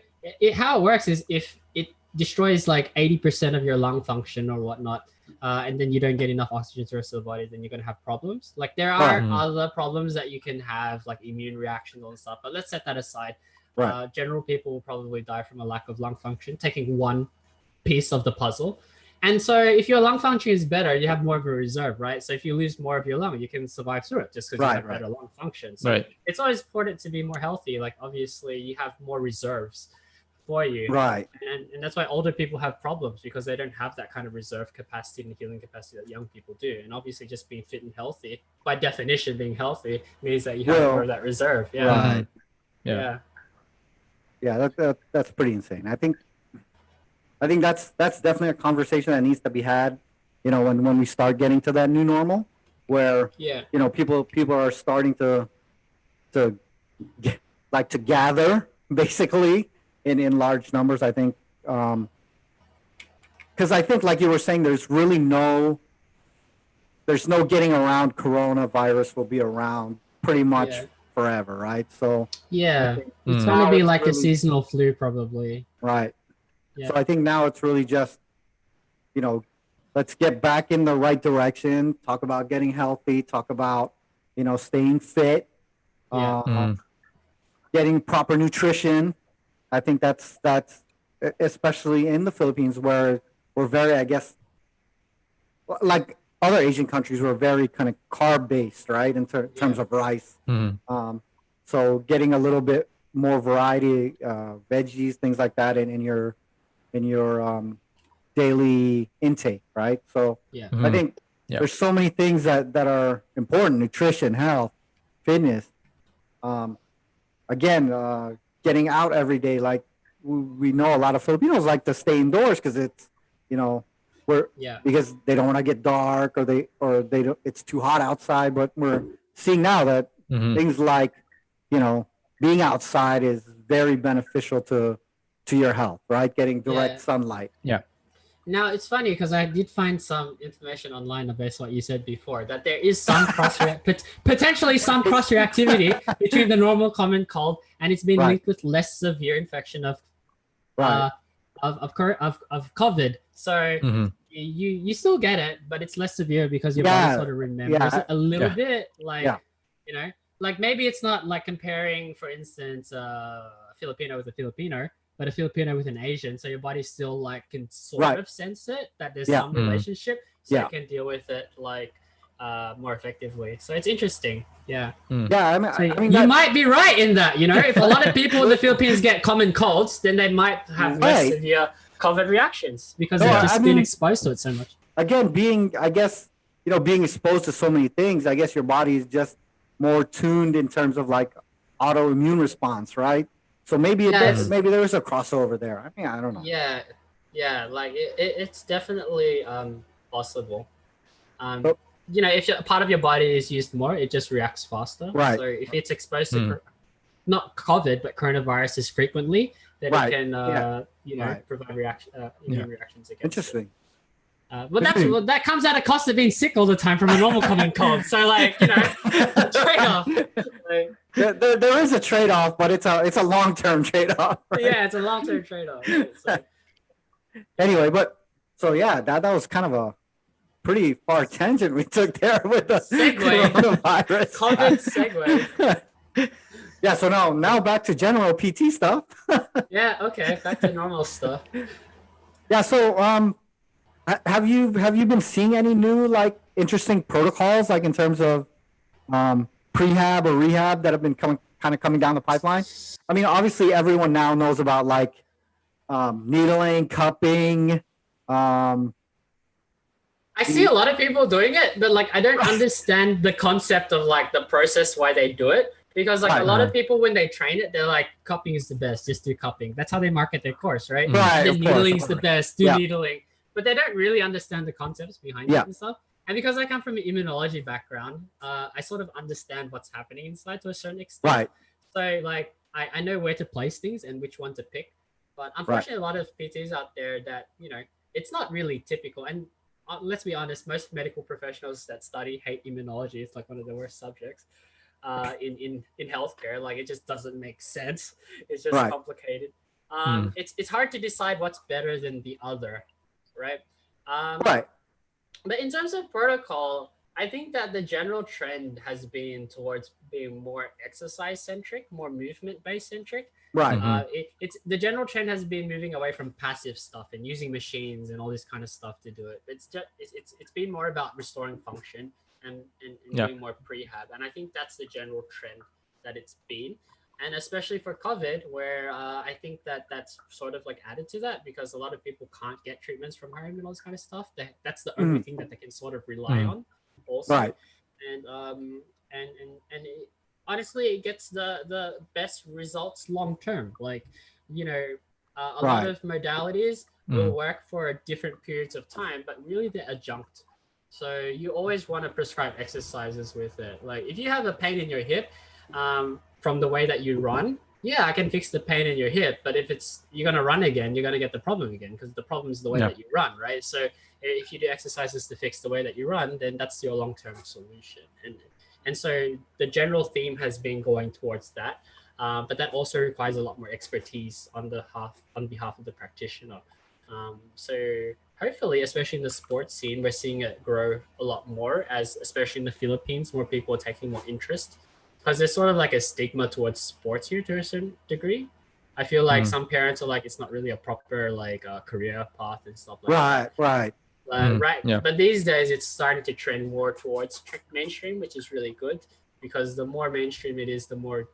how it works is if it destroys like 80% of your lung function or whatnot, and then you don't get enough oxygen to the rest of the body, then you're gonna have problems. Like there are Right. other problems that you can have, like immune reactions and stuff. But let's set that aside. Right. General people will probably die from a lack of lung function, taking one piece of the puzzle. And so if your lung function is better, you have more of a reserve, right? So if you lose more of your lung, you can survive through it just because you Right, have right. better lung function. So Right. it's always important to be more healthy. Like obviously you have more reserves for you. Right. And that's why older people have problems because they don't have that kind of reserve capacity and healing capacity that young people do. And obviously just being fit and healthy, by definition, being healthy means that you have Well, more of that reserve. Yeah. Right. Yeah. Yeah, that's pretty insane. I think that's definitely a conversation that needs to be had. When we start getting to that new normal, where Yeah. people are starting to gather basically in large numbers. I think because I think like you were saying, there's no getting around. Coronavirus will be around pretty much Yeah. forever, right? So Yeah. It's Mm. going to now be it's like a really- seasonal flu probably. right. Yeah. So I think now it's really just, let's get back in the right direction. Talk about getting healthy. Talk about, staying fit. Yeah. Mhm. Getting proper nutrition. I think that's especially in the Philippines where we're very, I guess, like other Asian countries, we're very kind of carb based, right? In terms of rice. Mhm. So getting a little bit more variety, veggies, things like that in your daily intake, right? So Yeah. I think Yeah. there's so many things that are important: nutrition, health, fitness. Again, getting out every day. Like we know a lot of Filipinos like to stay indoors because it's Yeah. because they don't want to get dark or they don't, it's too hot outside. But we're seeing now that Mhm. things like being outside is very beneficial to your health, right? Getting direct Yeah. sunlight. Now it's funny because I did find some information online based on what you said before that there is some potentially some cross reactivity between the normal common cold and it's been Right. linked with less severe infection of Right. of COVID. So Mhm. you still get it, but it's less severe because your Yeah, body sort of remembers yeah, it a little yeah. bit. Like Yeah. like maybe it's not like comparing, for instance, a Filipino with a Filipino, but a Filipino with an Asian. So your body still like can sort Right. of sense it that there's Yeah. some Mm. relationship. so Yeah. you can deal with it like more effectively. So it's interesting. Yeah. Yeah, I mean, So I mean you that, might be right in that. You know, if a lot of people in the Philippines get common colds, then they might have less Right. severe COVID reactions because No, they've I just been mean- exposed to it so much. again, I guess, being exposed to so many things, I guess your body is just more tuned in terms of like autoimmune response, right? So maybe Yeah, it's- maybe there is a crossover there. I mean, I don't know. Yeah, like it's definitely possible. But- You know, if part of your body is used more, it just reacts faster. Right. So if it's exposed to not COVID but coronaviruses frequently, then Right. it can Right. provide immune reactions against it. Interesting. But that comes at a cost of being sick all the time from a normal common cold. So like, you know, trade off. Like, There is a trade off, but it's a long-term trade off. Right? yeah, it's a long-term trade-off. Right? So, Anyway, but so yeah, that was kind of a pretty far tangent we took there with the Segue. coronavirus. COVID segue. Yeah, so now back to general PT stuff. Yeah, okay, back to normal stuff. Yeah, so have you been seeing any new like interesting protocols like in terms of prehab or rehab that have been coming down the pipeline? I mean, obviously everyone now knows about like needling, cupping. I see a lot of people doing it, but like I don't understand the concept of like the process why they do it. Because like a lot of people when they train it, they're like cupping is the best, just do cupping. That's how they market their course, right? Right, And then of course, needling's of the course. best, do Yeah. needling. But they don't really understand the concepts behind Yeah. it and stuff. And because I come from an immunology background, I sort of understand what's happening inside to a certain extent. Right. So like I know where to place things and which one to pick. But unfortunately, a lot of PTs out there that, you know, it's not really typical. And let's be honest, most medical professionals that study hate immunology. It's like one of the worst subjects in healthcare. Like it just doesn't make sense. It's just Right. complicated. It's hard to decide what's better than the other, right? Right. But in terms of protocol, I think that the general trend has been towards being more exercise centric, more movement based centric. Right. It's the general trend has been moving away from passive stuff and using machines and all this kind of stuff to do it. It's just it's been more about restoring function and doing more prehab. And I think that's the general trend that it's been. And especially for COVID, where I think that's sort of like added to that because a lot of people can't get treatments from home and all this kind of stuff. That's the only thing that they can sort of rely on also. Right. And honestly, it gets the best results long term. Like, you know, a lot of modalities will work for different periods of time, but really they're adjunct. So you always want to prescribe exercises with it. Like if you have a pain in your hip from the way that you run, I can fix the pain in your hip. But if you're going to run again, you're going to get the problem again because the problem is the way that you run, right? So if you do exercises to fix the way that you run, then that's your long-term solution. And so the general theme has been going towards that. But that also requires a lot more expertise on behalf of the practitioner. So hopefully, especially in the sports scene, we're seeing it grow a lot more as, especially in the Philippines, more people are taking more interest. Because there's sort of like a stigma towards sports here to a certain degree. I feel like some parents are like, it's not really a proper like career path and stuff like that. Right. But these days it's starting to trend more towards mainstream, which is really good because the more mainstream it is, the more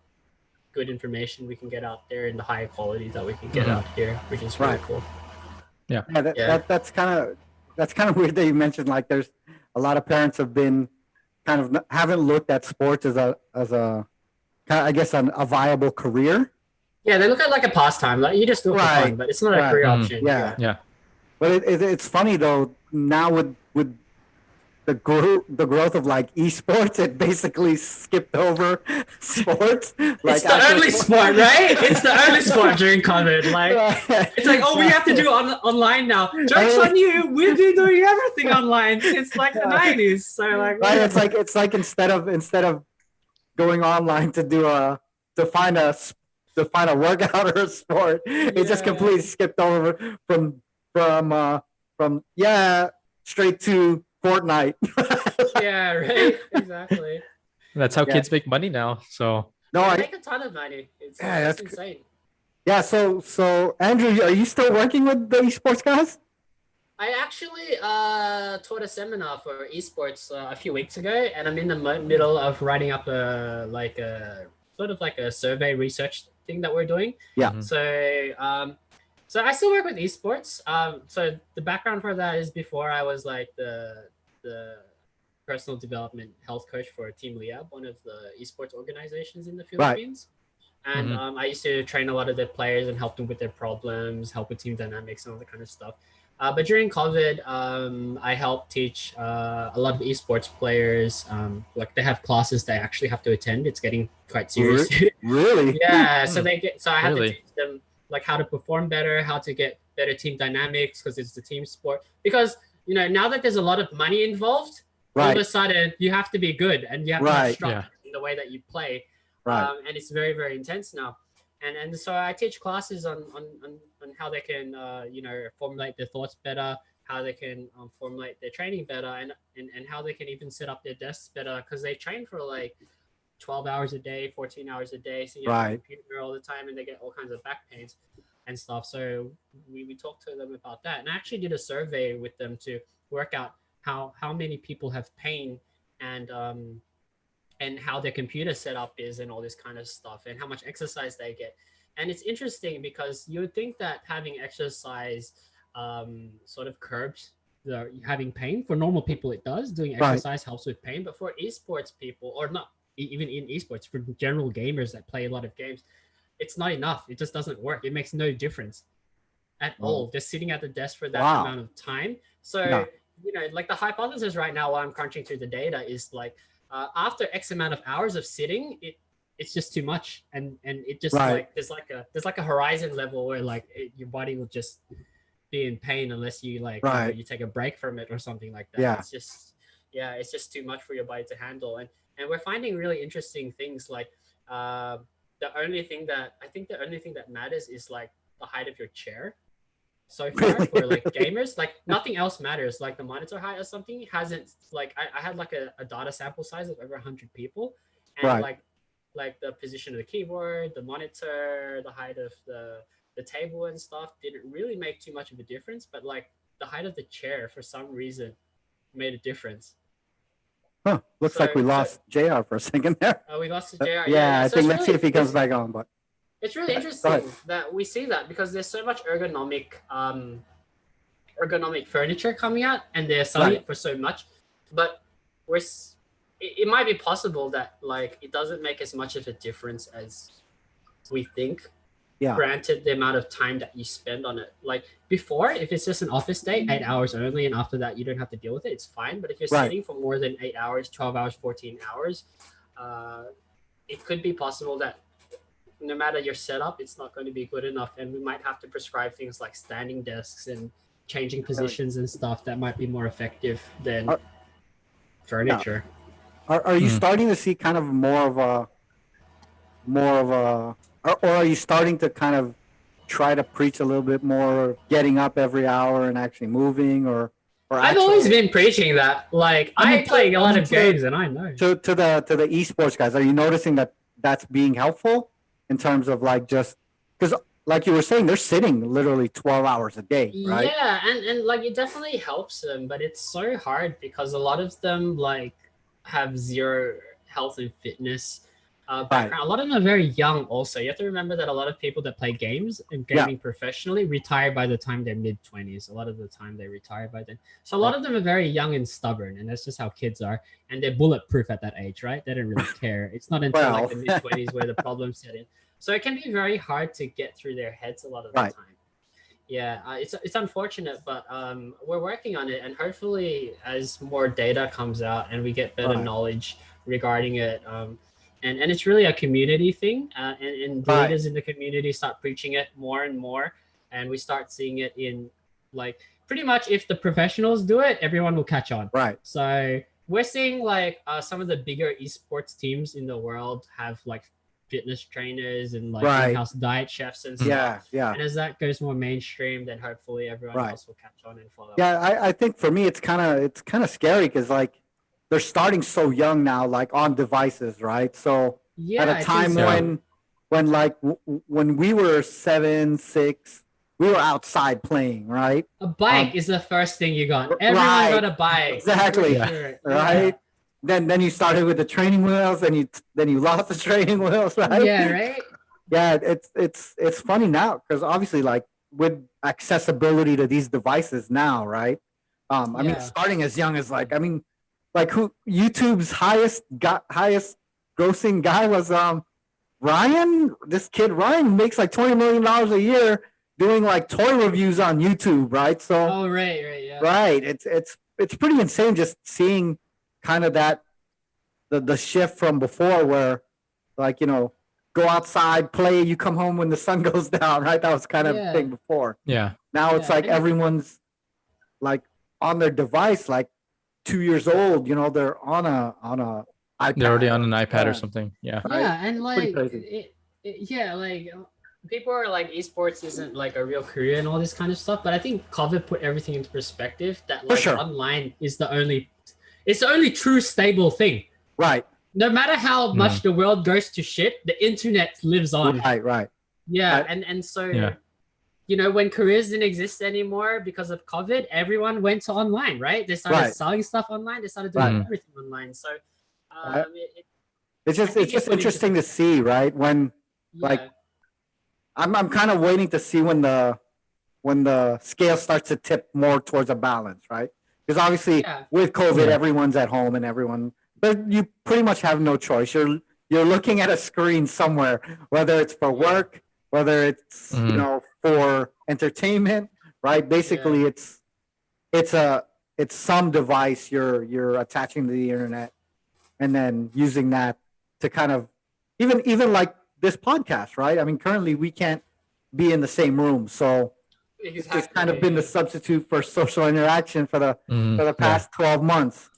good information we can get out there and the higher quality that we can get out here, which is really cool. That's kind of weird that you mentioned like there's a lot of parents haven't looked at sports as a I guess a viable career. Yeah, they look at it like a pastime. Like you just do it for fun, but it's not a career option. Yeah. But it's funny though. Now with the growth of like esports, it basically skipped over sports. It's the only sport, right? It's the only sport during COVID. Like it's like, we have to do online now. Jokes on you. We've been doing everything online since like the 90s. So like, it's like instead of going online to find a workout or a sport, it just completely skipped over from straight to Fortnite. Yeah, right. Exactly. That's how kids make money now. So they make a ton of money. That's insane. Yeah. So Andrew, are you still working with the esports guys? I actually taught a seminar for esports a few weeks ago, and I'm in the middle of writing up a sort of like a survey research thing that we're doing. Yeah. Mhm. So I still work with esports. So the background for that is before I was like the personal development health coach for Team Liab, one of the esports organizations in the Right. Philippines. And Mhm. I used to train a lot of their players and help them with their problems, help with team dynamics and all that kind of stuff. But during COVID, I helped teach a lot of esports players. Like they have classes they actually have to attend. It's getting quite serious. Really? Yeah, so Hmm. I had to Really? teach them like how to perform better, how to get better team dynamics because it's the team sport. Because now that there's a lot of money involved, all of Right. a sudden you have to be good and you have to have Right. structure Yeah. in the way that you play. Right. And it's very very intense now. And so I teach classes on how they can formulate their thoughts better, how they can formulate their training better, and how they can even set up their desks better because they train for like 12 hours a day, 14 hours a day, so you have a Right. computer all the time and they get all kinds of back pains and stuff. So we talked to them about that, and I actually did a survey with them to work out how many people have pain and and how their computer setup is and all this kind of stuff and how much exercise they get. And it's interesting because you would think that having exercise sort of curbs having pain. For normal people it does. Doing Right. exercise helps with pain, but for esports people, or not even in esports, for general gamers that play a lot of games, it's not enough. It just doesn't work. It makes no difference at all. Just sitting at the desk for that Wow. amount of time. So Yeah. like the hypothesis right now while I'm crunching through the data is like after X amount of hours of sitting, it's just too much, and it just Right. like there's like a horizon level where like your body will just be in pain unless you like Right. you take a break from it or something like that. Yeah. It's just too much for your body to handle, and we're finding really interesting things like the only thing that matters is like the height of your chair so far Really? for like gamers. Like nothing else matters, like the monitor height or something hasn't. Like I had like a data sample size of over 100 people, and Right. like the position of the keyboard, the monitor, the height of the table and stuff didn't really make too much of a difference, but like the height of the chair for some reason made a difference. Huh. Looks like we So lost JR for a second there. we lost the JR. Yeah, I So think it's let's see really if he comes back on. But it's really Go ahead. interesting that we see that because there's so much ergonomic furniture coming out and they're selling Right. it for so much, but it might be possible that like it doesn't make as much of a difference as we think. Yeah. Granted the amount of time that you spend on it. Like before, if it's just an office day, 8 hours only, and after that you don't have to deal with it, it's fine. But if you're Right. sitting for more than 8 hours, 12 hours, 14 hours, it could be possible that no matter your setup, it's not going to be good enough, and we might have to prescribe things like standing desks and changing positions and stuff that might be more effective than Are- furniture. Are you Hmm. starting to see kind of or are you starting to kind of try to preach a little bit more, getting up every hour and actually moving, or I've always been preaching that. Like I mean, I play a lot of to- games, and I know. to the esports guys? Are you noticing that that's being helpful in terms of like just because like you were saying, they're sitting literally 12 hours a day, right? Yeah, and like it definitely helps them, but it's so hard because a lot of them like have zero health and fitness background. A lot of them are very young also. You have to remember that a lot of people that play games and Yeah. gaming professionally retire by the time they're mid-20s. A lot of the time they retire by then. So a lot of them are very young and stubborn, and that's just how kids are. And they're bulletproof at that age, right? They don't really care. It's not until like the Well. mid-20s where the problems set in. So it can be very hard to get through their heads a lot of the Right. time. Yeah, it's unfortunate, but we're working on it, and hopefully, as more data comes out and we get better Right. knowledge regarding it, and it's really a community thing, and the Right. leaders in the community start preaching it more and more, and we start seeing it in like pretty much if the professionals do it, everyone will catch on. Right. So we're seeing like some of the bigger esports teams in the world have like fitness trainers and like Right. in-house diet chefs and stuff. Yeah. Yeah. And as that goes more mainstream, then hopefully everyone Right. else will catch on and follow. Yeah, I think for me it's kind of scary because like they're starting so young now, like on devices, right? So Yeah, at I a think time so. when like when we were 7, 6, we were outside playing, right? A bike is the first thing you got. Everyone Right. got a bike. Exactly. For sure. Right. Then you started with the training wheels, then you lost the training wheels, right? Yeah, right. Yeah, it's funny now because obviously, like with accessibility to these devices now, right? I mean, Yeah. starting as young as who YouTube's highest grossing guy was Ryan. This kid Ryan makes like $20 million a year doing like toy reviews on YouTube, right? So Oh, right, yeah. right, it's pretty insane just seeing kind of that the shift from before where like go outside, play, you come home when the sun goes down, right? That was kind of Yeah. thing before. Yeah. Now it's Yeah, like and- everyone's like on their device, like 2 years old, they're on a iPad. They're already on an iPad Yeah. or something. Yeah. Right. Yeah, and Pretty like crazy. yeah, like people are like esports isn't like a real career and all this kind of stuff, but I think COVID put everything into perspective that like sure. online is the only true stable thing. Right. No matter how much the world goes to shit, the internet lives on. Right. Yeah, Right. and so Yeah. when careers didn't exist anymore because of COVID, everyone went to online, right? They started Right. selling stuff online. They started doing Right. everything online. So Right. I It's think just it's really interesting to see, right? When like yeah. I'm kind of waiting to see when the scale starts to tip more towards a balance, right? Because obviously Yeah. with COVID, Yeah. everyone's at home and but you pretty much have no choice. You're looking at a screen somewhere, whether it's for work, whether it's for entertainment, right? Basically, it's some device you're attaching to the internet and then using that to kind of even like this podcast, right? I mean, currently we can't be in the same room, so it's kind of been the substitute for social interaction for the past 12 months.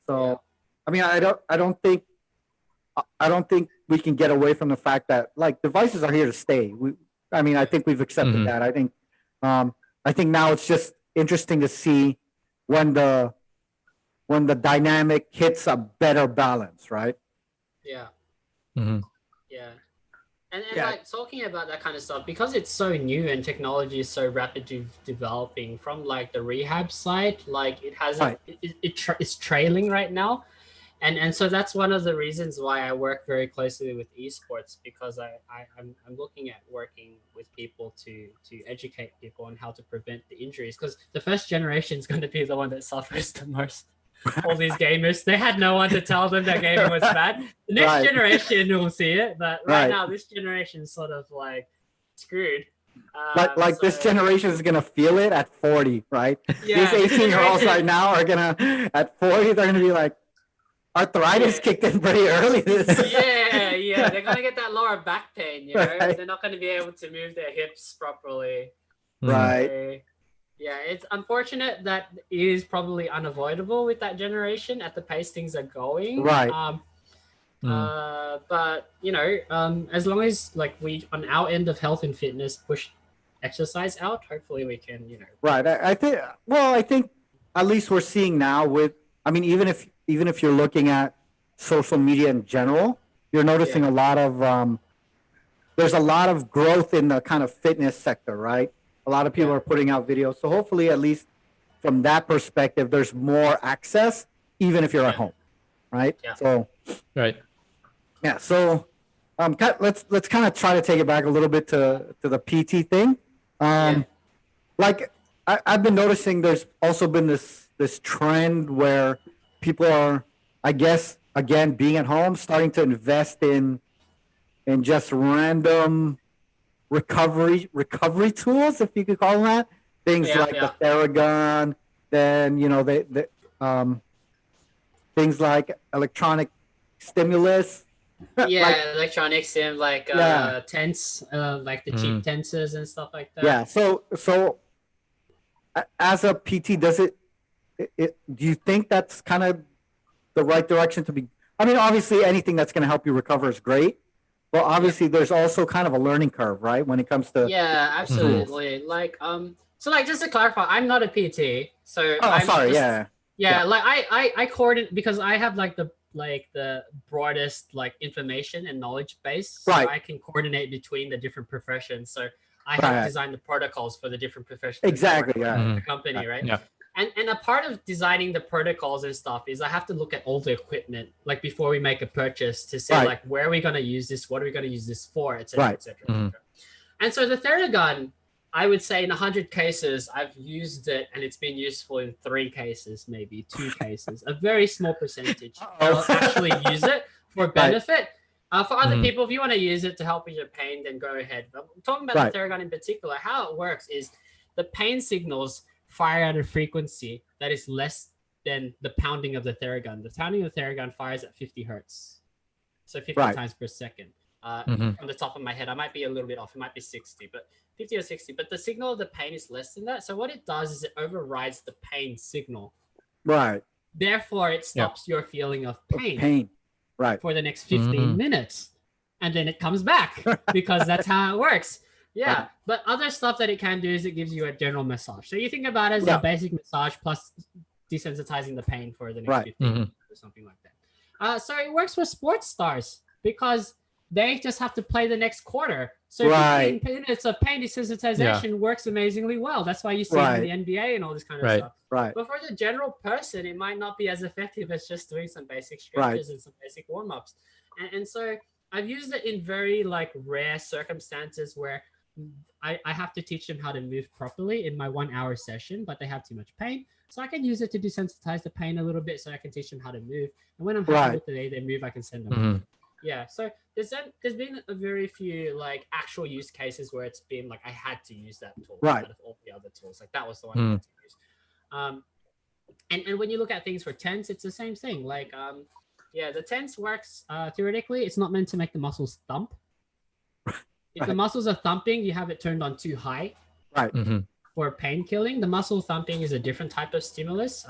So, I mean, I don't think we can get away from the fact that like devices are here to stay. I think we've accepted that. I think now it's just interesting to see when the dynamic hits a better balance, right? Yeah. Mm-hmm. Yeah. And Yeah. like talking about that kind of stuff, because it's so new and technology is so rapidly developing from like the rehab side, like it has Right. it's trailing right now. And so that's one of the reasons why I work very closely with esports, because I'm looking at working with people to educate people on how to prevent the injuries, because the first generation is going to be the one that suffers the most. All these gamers, they had no one to tell them that gaming was bad. The next Right. generation will see it, but right Right. now this generation is sort of like screwed. Like this So- generation is gonna feel it at 40, right? Yeah, These 18-year-olds generation- right now are gonna at 40 they're gonna be like arthritis Yeah. kicked in pretty early. yeah, they're gonna get that lower back pain. Right. They're not gonna be able to move their hips properly. Right. So, yeah, it's unfortunate that it is probably unavoidable with that generation at the pace things are going. Right. But as long as like we on our end of health and fitness push exercise out, hopefully we can Right. I think at least we're seeing now even if you're looking at social media in general, you're noticing a lot of there's a lot of growth in the kind of fitness sector, right? A lot of people are putting out videos. So hopefully at least from that perspective, there's more access, even if you're at home. Right. Yeah. So Right. yeah. So let's kind of try to take it back a little bit to the PT thing. Like I've been noticing there's also been this trend where people are, I guess, again, being at home, starting to invest in just random recovery tools, if you could call them that. Things like the Theragun, then things like electronic stimulus. electronic sim, like tents, like the cheap tensors and stuff like that. Yeah. So as a PT, do you think that's kind of the right direction to be? I mean, obviously, anything that's going to help you recover is great. But obviously, there's also kind of a learning curve, right? When it comes to absolutely. Like so like just to clarify, I'm not a PT, so Yeah. like I coordinate because I have like the broadest like information and knowledge base, so Right. I can coordinate between the different professions. So I help Right. design the protocols for the different professionals Exactly, that work yeah. for the company, right? Yeah. And a part of designing the protocols and stuff is I have to look at all the equipment like before we make a purchase to say Right. like where are we going to use this, what are we going to use this for, etc., Right. etc., etc. And so the Theragun, I would say in 100 cases I've used it and it's been useful in 3 cases, maybe 2 cases, a very small percentage. I'll actually use it for benefit. For other people, if you want to use it to help with your pain, then go ahead. But talking about the Theragun in particular, how it works is the pain signals fire at a frequency that is less than the pounding of the Theragun. The pounding of the Theragun fires at 50 hertz, so 50 times per second. From the top of my head, I might be a little bit off. It might be 60, but 50 or 60. But the signal of the pain is less than that. So what it does is it overrides the pain signal. Right. Therefore, it stops your feeling of pain. Right. For the next 15 minutes. And then it comes back because that's how it works. Yeah. Right. But other stuff that it can do is it gives you a general massage. So you think about it as a basic massage plus desensitizing the pain for the next 15 minutes or something like that. So it works for sports stars because they just have to play the next quarter. So 15 minutes of pain desensitization works amazingly well. That's why you see it in the NBA and all this kind of stuff. Right. But for the general person, it might not be as effective as just doing some basic stretches and some basic warm-ups. And so I've used it in very like rare circumstances where I have to teach them how to move properly in my 1 hour session, but they have too much pain. So I can use it to desensitize the pain a little bit so I can teach them how to move. And when I'm happy with the way they move, I can send them off. Yeah, so there's been a very few like actual use cases where it's been like I had to use that tool out of all the other tools. Like that was the one I had to use. And when you look at things for TENS, it's the same thing. Like the TENS works theoretically. It's not meant to make the muscles thump. If the muscles are thumping, you have it turned on too high. Right. For pain killing, the muscle thumping is a different type of stimulus.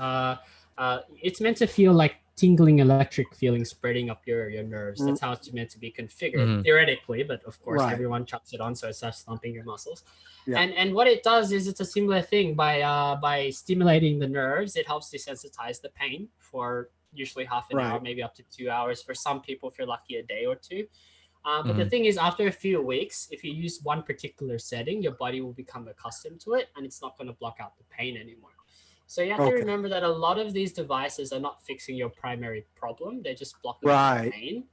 It's meant to feel like tingling electric feeling spreading up your nerves. That's how it's meant to be configured theoretically, but of course everyone chucks it on so it starts thumping your muscles. And what it does is it's a similar thing. By stimulating the nerves, it helps desensitize the pain for usually half an hour, maybe up to 2 hours. For some people, if you're lucky, a day or two. But the thing is, after a few weeks, if you use one particular setting, your body will become accustomed to it and it's not going to block out the pain anymore. So you have to remember that a lot of these devices are not fixing your primary problem. They're just blocking the pain.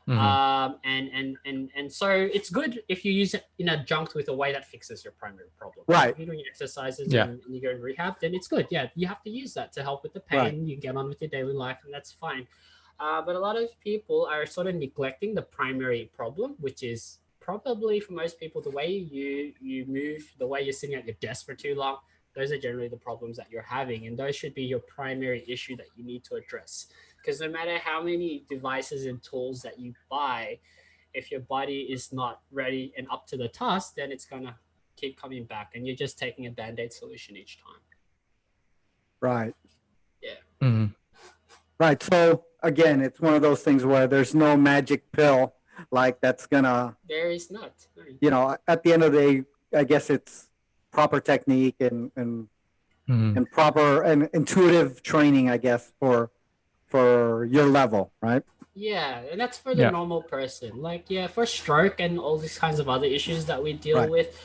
And so it's good if you use it in adjunct with a way that fixes your primary problem. Right. If you're doing exercises and you go in rehab, then it's good. Yeah, you have to use that to help with the pain. You get on with your daily life and that's fine. But a lot of people are sort of neglecting the primary problem, which is probably for most people the way you move, the way you're sitting at your desk for too long. Those are generally the problems that you're having, and those should be your primary issue that you need to address. Because no matter how many devices and tools that you buy, if your body is not ready and up to the task, then it's gonna keep coming back, and you're just taking a band-aid solution each time. Right. Yeah. Right. So again, it's one of those things where there's no magic pill like that's gonna. There is not. You know, at the end of the day, I guess it's proper technique and proper and intuitive training, I guess, for your level, right? Yeah, and that's for the normal person. Like, for stroke and all these kinds of other issues that we deal with,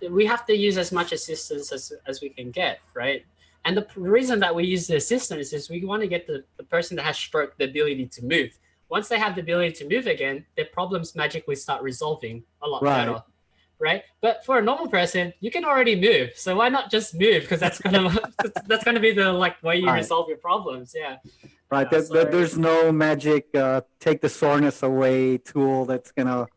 we have to use as much assistance as we can get, right? And the reason that we use the assistance is we want to get the person that has stroke the ability to move. Once they have the ability to move again, their problems magically start resolving a lot better. Right, but for a normal person, you can already move. So why not just move? Because that's gonna be the way you resolve your problems. Yeah. Right. There's no magic take the soreness away tool that's gonna,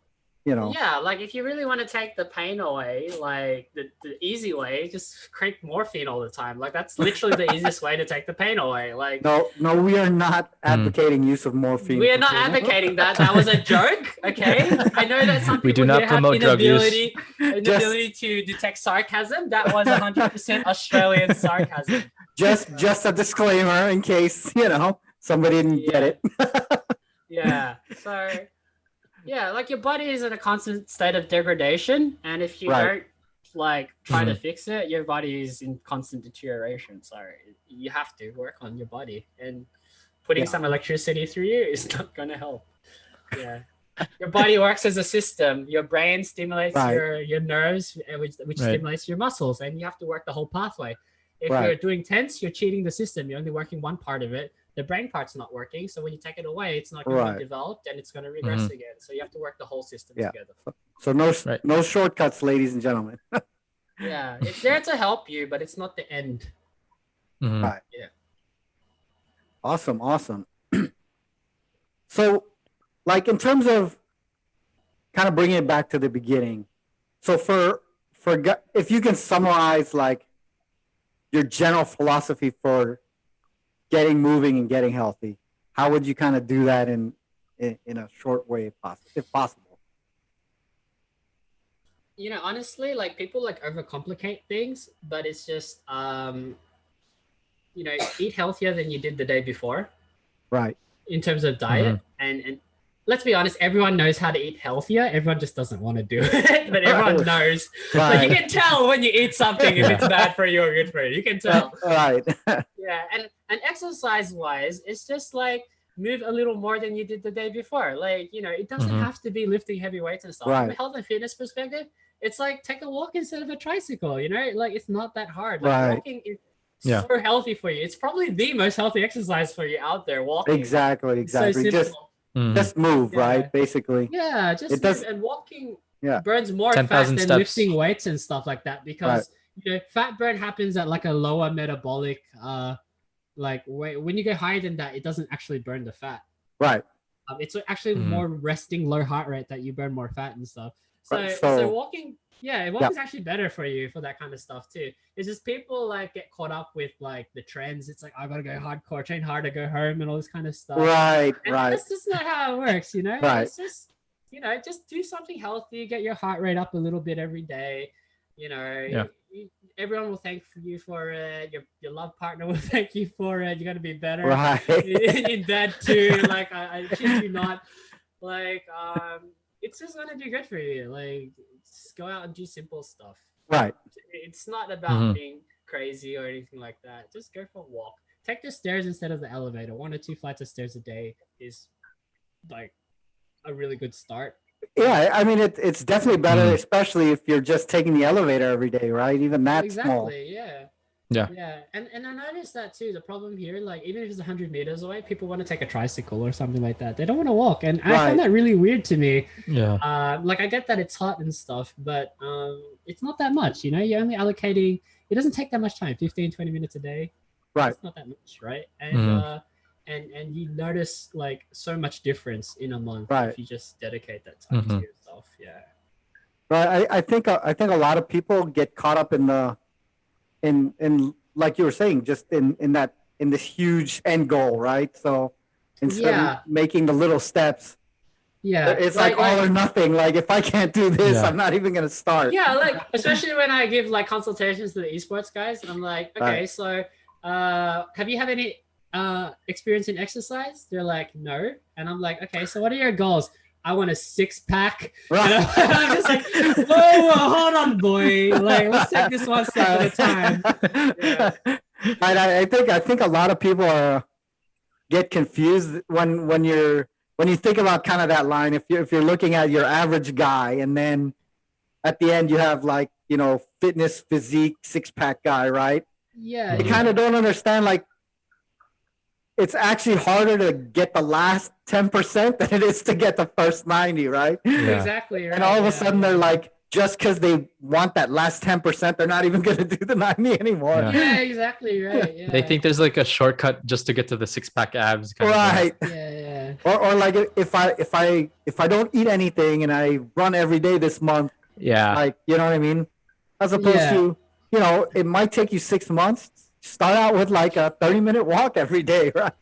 Yeah, like if you really want to take the pain away, like the easy way, just crank morphine all the time. Like that's literally the easiest way to take the pain away. Like no, we are not advocating use of morphine. We are not advocating that. That was a joke. Okay, I know that some people we do not promote drug use. Inability to detect sarcasm. That was 100% Australian sarcasm. Just a disclaimer in case somebody didn't get it. So. Yeah, like your body is in a constant state of degradation, and if you don't try to fix it, your body is in constant deterioration. So you have to work on your body, and putting some electricity through you is not going to help. Yeah. your body works as a system. Your brain stimulates Right. your nerves, which Right. stimulates your muscles, and you have to work the whole pathway. If Right. you're doing tense, you're cheating the system. You're only working one part of it. The brain part's not working. So when you take it away, it's not going to Right. be developed and it's going to regress Mhm. again. So you have to work the whole system Yeah. together. So no Right. no shortcuts, ladies and gentlemen. Yeah, it's there to help you, but it's not the end. Mhm. Right. Yeah. Awesome. So, like in terms of kind of bringing it back to the beginning. So if you can summarize like your general philosophy for getting moving and getting healthy, how would you kind of do that in a short way, if possible? Honestly, like people like overcomplicate things, but it's just eat healthier than you did the day before Right. in terms of diet. And let's be honest, everyone knows how to eat healthier. Everyone just doesn't want to do it, but everyone knows. Like you can tell when you eat something if it's bad for you or good for you. You can tell. Right. Yeah, and exercise wise, it's just like move a little more than you did the day before. Like, it doesn't have to be lifting heavy weights and stuff. From a Right. health and fitness perspective, it's like take a walk instead of a tricycle, like it's not that hard. Like Right. walking is Yeah. so healthy for you. It's probably the most healthy exercise for you out there, walking. Exactly. It's so Just simple. just move, Yeah. right? Basically. Yeah, just It does- move. And walking Yeah. burns more fat 10,000 than steps. lifting weights and stuff like that because fat burn happens at like a lower metabolic like when you go higher than that, it doesn't actually burn the fat. Right. It's actually more resting low heart rate that you burn more fat and stuff. So, Right, so walking is actually better for you for that kind of stuff too. It's just people like get caught up with like the trends. It's like I gotta go hardcore, train hard to go home and all this kind of stuff. Right. And Right. that's just not how it works, Right. It's just just do something healthy, get your heart rate up a little bit every day. Everyone will thank you for it. Your love partner will thank you for it. You're gonna be better Right. in bed too. Like I kid you not. Like it's just gonna do good for you. Like just go out and do simple stuff. Right. It's not about being crazy or anything like that. Just go for a walk. Take the stairs instead of the elevator. 1 or 2 flights of stairs a day is like a really good start. Yeah, I mean it's definitely better, especially if you're just taking the elevator every day, right? Even that small. Exactly. Yeah. Yeah. Yeah. And I noticed that too. The problem here, like even if it's 100 meters away, people want to take a tricycle or something like that. They don't want to walk. And I find that really weird to me. Yeah. Like I get that it's hot and stuff, but it's not that much, you're only allocating, it doesn't take that much time, 15, 20 minutes a day. Right. It's not that much, right? And and you notice like so much difference in a month if you just dedicate that time to yourself. Yeah. Right. I think a lot of people get caught up in like you were saying, just in this huge end goal, right? So instead of making the little steps, it's like all or nothing. Like if I can't do this, I'm not even gonna start. Yeah, like especially when I give like consultations to the esports guys, I'm like, okay, so have you had any experience in exercise? They're like, no. And I'm like, okay, so what are your goals? I want a 6-pack. Right. And I'm just like, whoa, hold on, boy. Like, let's take this one step at a time. Yeah. I think a lot of people get confused when you think about kind of that line. If you're looking at your average guy, and then at the end you have like fitness, physique, 6-pack guy, right? Yeah. They kind of don't understand like it's actually harder to get the last 10% than it is to get the first 90, right? Yeah. Exactly. Right. And all of a sudden they're like, just because they want that last 10%, they're not even going to do the 90 anymore. Yeah, exactly. Right. Yeah. They think there's like a shortcut just to get to the 6-pack abs. Right. Yeah. Or like if I don't eat anything and I run every day this month, like, you know what I mean? As opposed to, it might take you 6 months. Start out with like a 30-minute walk every day, right?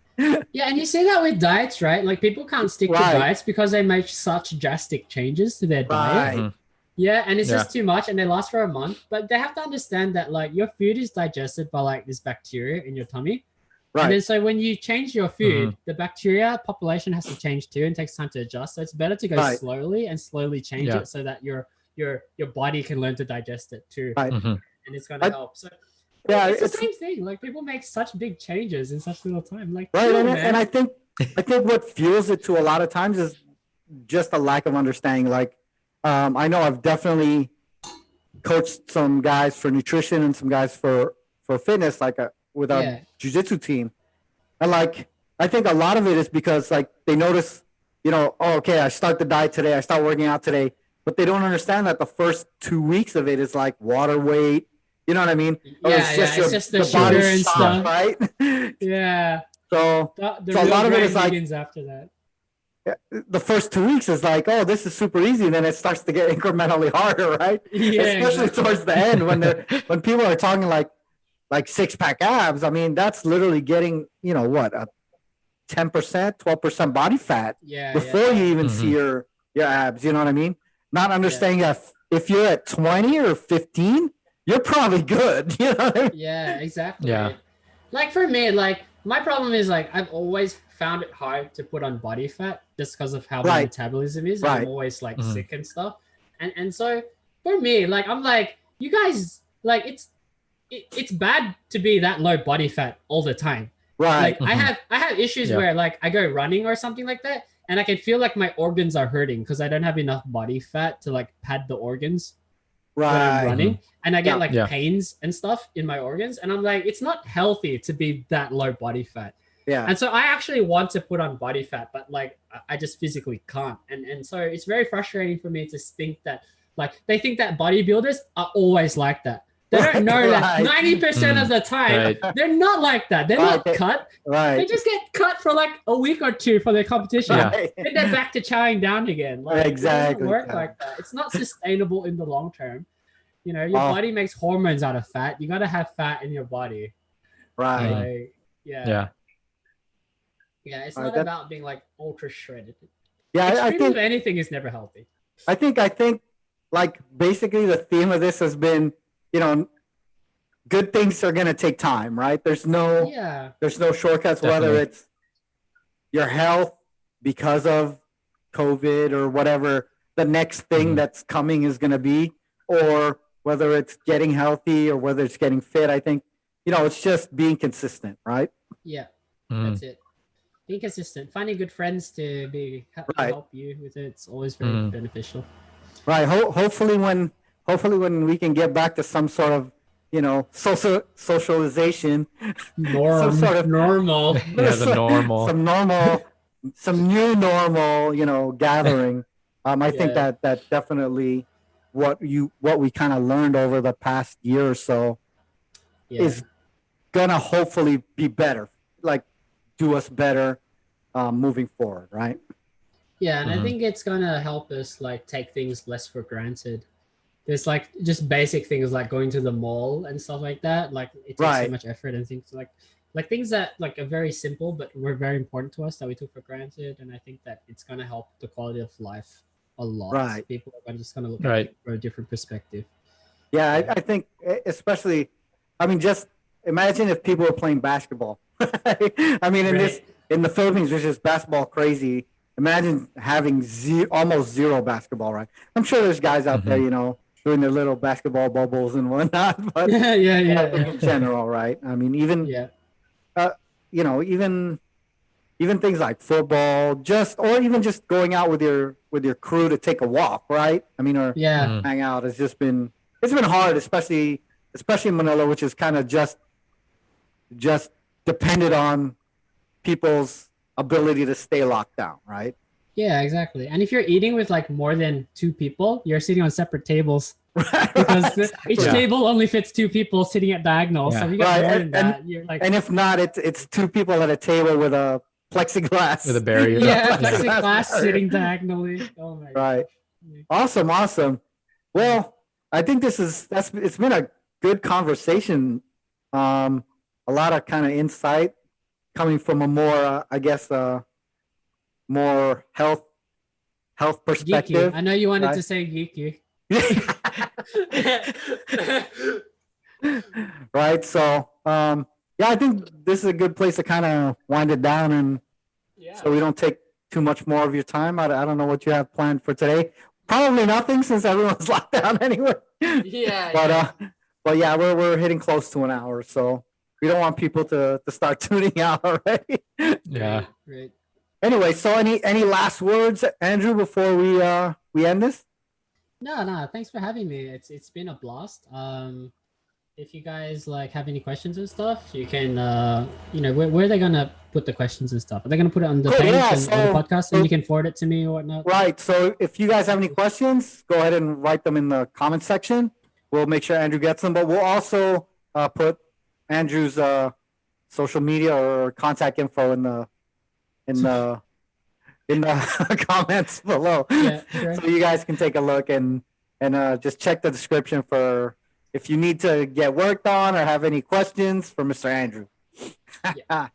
Yeah, and you see that with diets, right? Like people can't stick to diets because they make such drastic changes to their diet. Right. Yeah, and it's just too much, and they last for a month. But they have to understand that like your food is digested by like this bacteria in your tummy. Right. And then so when you change your food, the bacteria population has to change too and takes time to adjust. So it's better to go slowly and slowly change it so that your body can learn to digest it too. Right. And it's gonna help. So yeah, it's the same thing. Like people make such big changes in such little time. Like and I think what fuels it to a lot of times is just a lack of understanding. Like, I know I've definitely coached some guys for nutrition and some guys for fitness, like with our jiu-jitsu team. And like, I think a lot of it is because like they notice, oh, okay, I start the diet today, I start working out today, but they don't understand that the first 2 weeks of it is like water weight. You know what I mean? It's just the sugar and stuff, right? Yeah. So a lot of it is like begins after that. The first 2 weeks is like, oh, this is super easy, and then it starts to get incrementally harder, right? Yeah, especially towards the end when people are talking like 6-pack abs. I mean, that's literally getting what, a 10%, 12% body fat before you even see your abs. You know what I mean? Not understanding that if you're at 20 or 15, you're probably good. You know what I mean? Yeah, exactly. Yeah. Like for me, like my problem is like I've always found it hard to put on body fat just because of how my metabolism is. I'm always like sick and stuff. And so for me, like I'm like, you guys, like it's bad to be that low body fat all the time. Right. Like I have issues where like I go running or something like that, and I can feel like my organs are hurting because I don't have enough body fat to like pad the organs when I'm running, and I get like pains and stuff in my organs, and I'm like, it's not healthy to be that low body fat. Yeah. And so I actually want to put on body fat, but like I just physically can't. And so it's very frustrating for me to think that like they think that bodybuilders are always like that. They don't know that 90% of the time they're not like that. They're not cut. Right. They just get cut for like a week or two for their competition. Then they're back to chowing down again. Like, exactly. It doesn't work like that. It's not sustainable in the long term. Your body makes hormones out of fat. You got to have fat in your body. Right. Like, yeah, it's not about being like ultra shredded. Yeah, I think anything is never healthy. I think like basically the theme of this has been, good things are going to take time, right? There's no shortcuts, whether it's your health because of COVID or whatever the next thing that's coming is going to be, or whether it's getting healthy or whether it's getting fit. I think, it's just being consistent, right? Yeah, that's it. Being consistent, finding good friends to help you with it. It's always very beneficial. Right. Hopefully when we can get back to some sort of, socialization, some sort of normal, some new normal, gathering. I think that definitely what we kind of learned over the past year or so is gonna hopefully be better, like do us better moving forward, right? Yeah, and I think it's gonna help us like take things less for granted. There's like just basic things like going to the mall and stuff like that. Like it takes so much effort and things like things that like are very simple but were very important to us that we took for granted. And I think that it's gonna help the quality of life a lot. Right. People are just gonna look at it from a different perspective. Yeah, I think especially, I mean, just imagine if people were playing basketball. I mean, in the Philippines, which is basketball crazy. Imagine having almost zero basketball, right? I'm sure there's guys out there, doing their little basketball bubbles and whatnot, but in general, right? I mean, even even things like football, or even just going out with your crew to take a walk, right? I mean, or hang out. It's been hard, especially in Manila, which is kind of just depended on people's ability to stay locked down, right? Yeah, exactly. And if you're eating with like more than 2 people, you're sitting on separate tables. Because each table only fits 2 people sitting at diagonal. So if you got more than that, you're like. And if not, it's 2 people at a table with a plexiglass. With a barrier. Plexiglass sitting diagonally. Oh my God. Right. Awesome. Well, I think it's been a good conversation. A lot of kind of insight coming from a more, more health perspective. Geeky. I know you wanted to say geeky. Right. So, I think this is a good place to kind of wind it down, and so we don't take too much more of your time. I don't know what you have planned for today. Probably nothing, since everyone's locked down anyway. But we're hitting close to an hour, so we don't want people to start tuning out already. Yeah. Great. Anyway, so any last words, Andrew, before we end this? No. Thanks for having me. It's been a blast. If you guys like have any questions and stuff, you can where are they gonna put the questions and stuff? Are they gonna put it on the page on the podcast, and you can forward it to me or whatnot? Right. So if you guys have any questions, go ahead and write them in the comment section. We'll make sure Andrew gets them, but we'll also put Andrew's social media or contact info in the comments below, Yeah, sure. so you guys can take a look and just check the description for if you need to get worked on or have any questions for Mr. Andrew.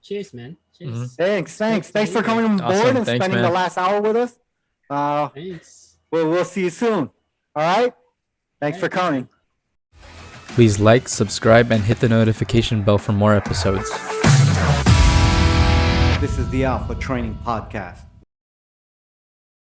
Cheers, man. Cheers. Thanks for coming on board and spending the last hour with us. Thanks. We'll see you soon. All right. Thanks for coming. Please like, subscribe, and hit the notification bell for more episodes. This is the Alpha Training Podcast.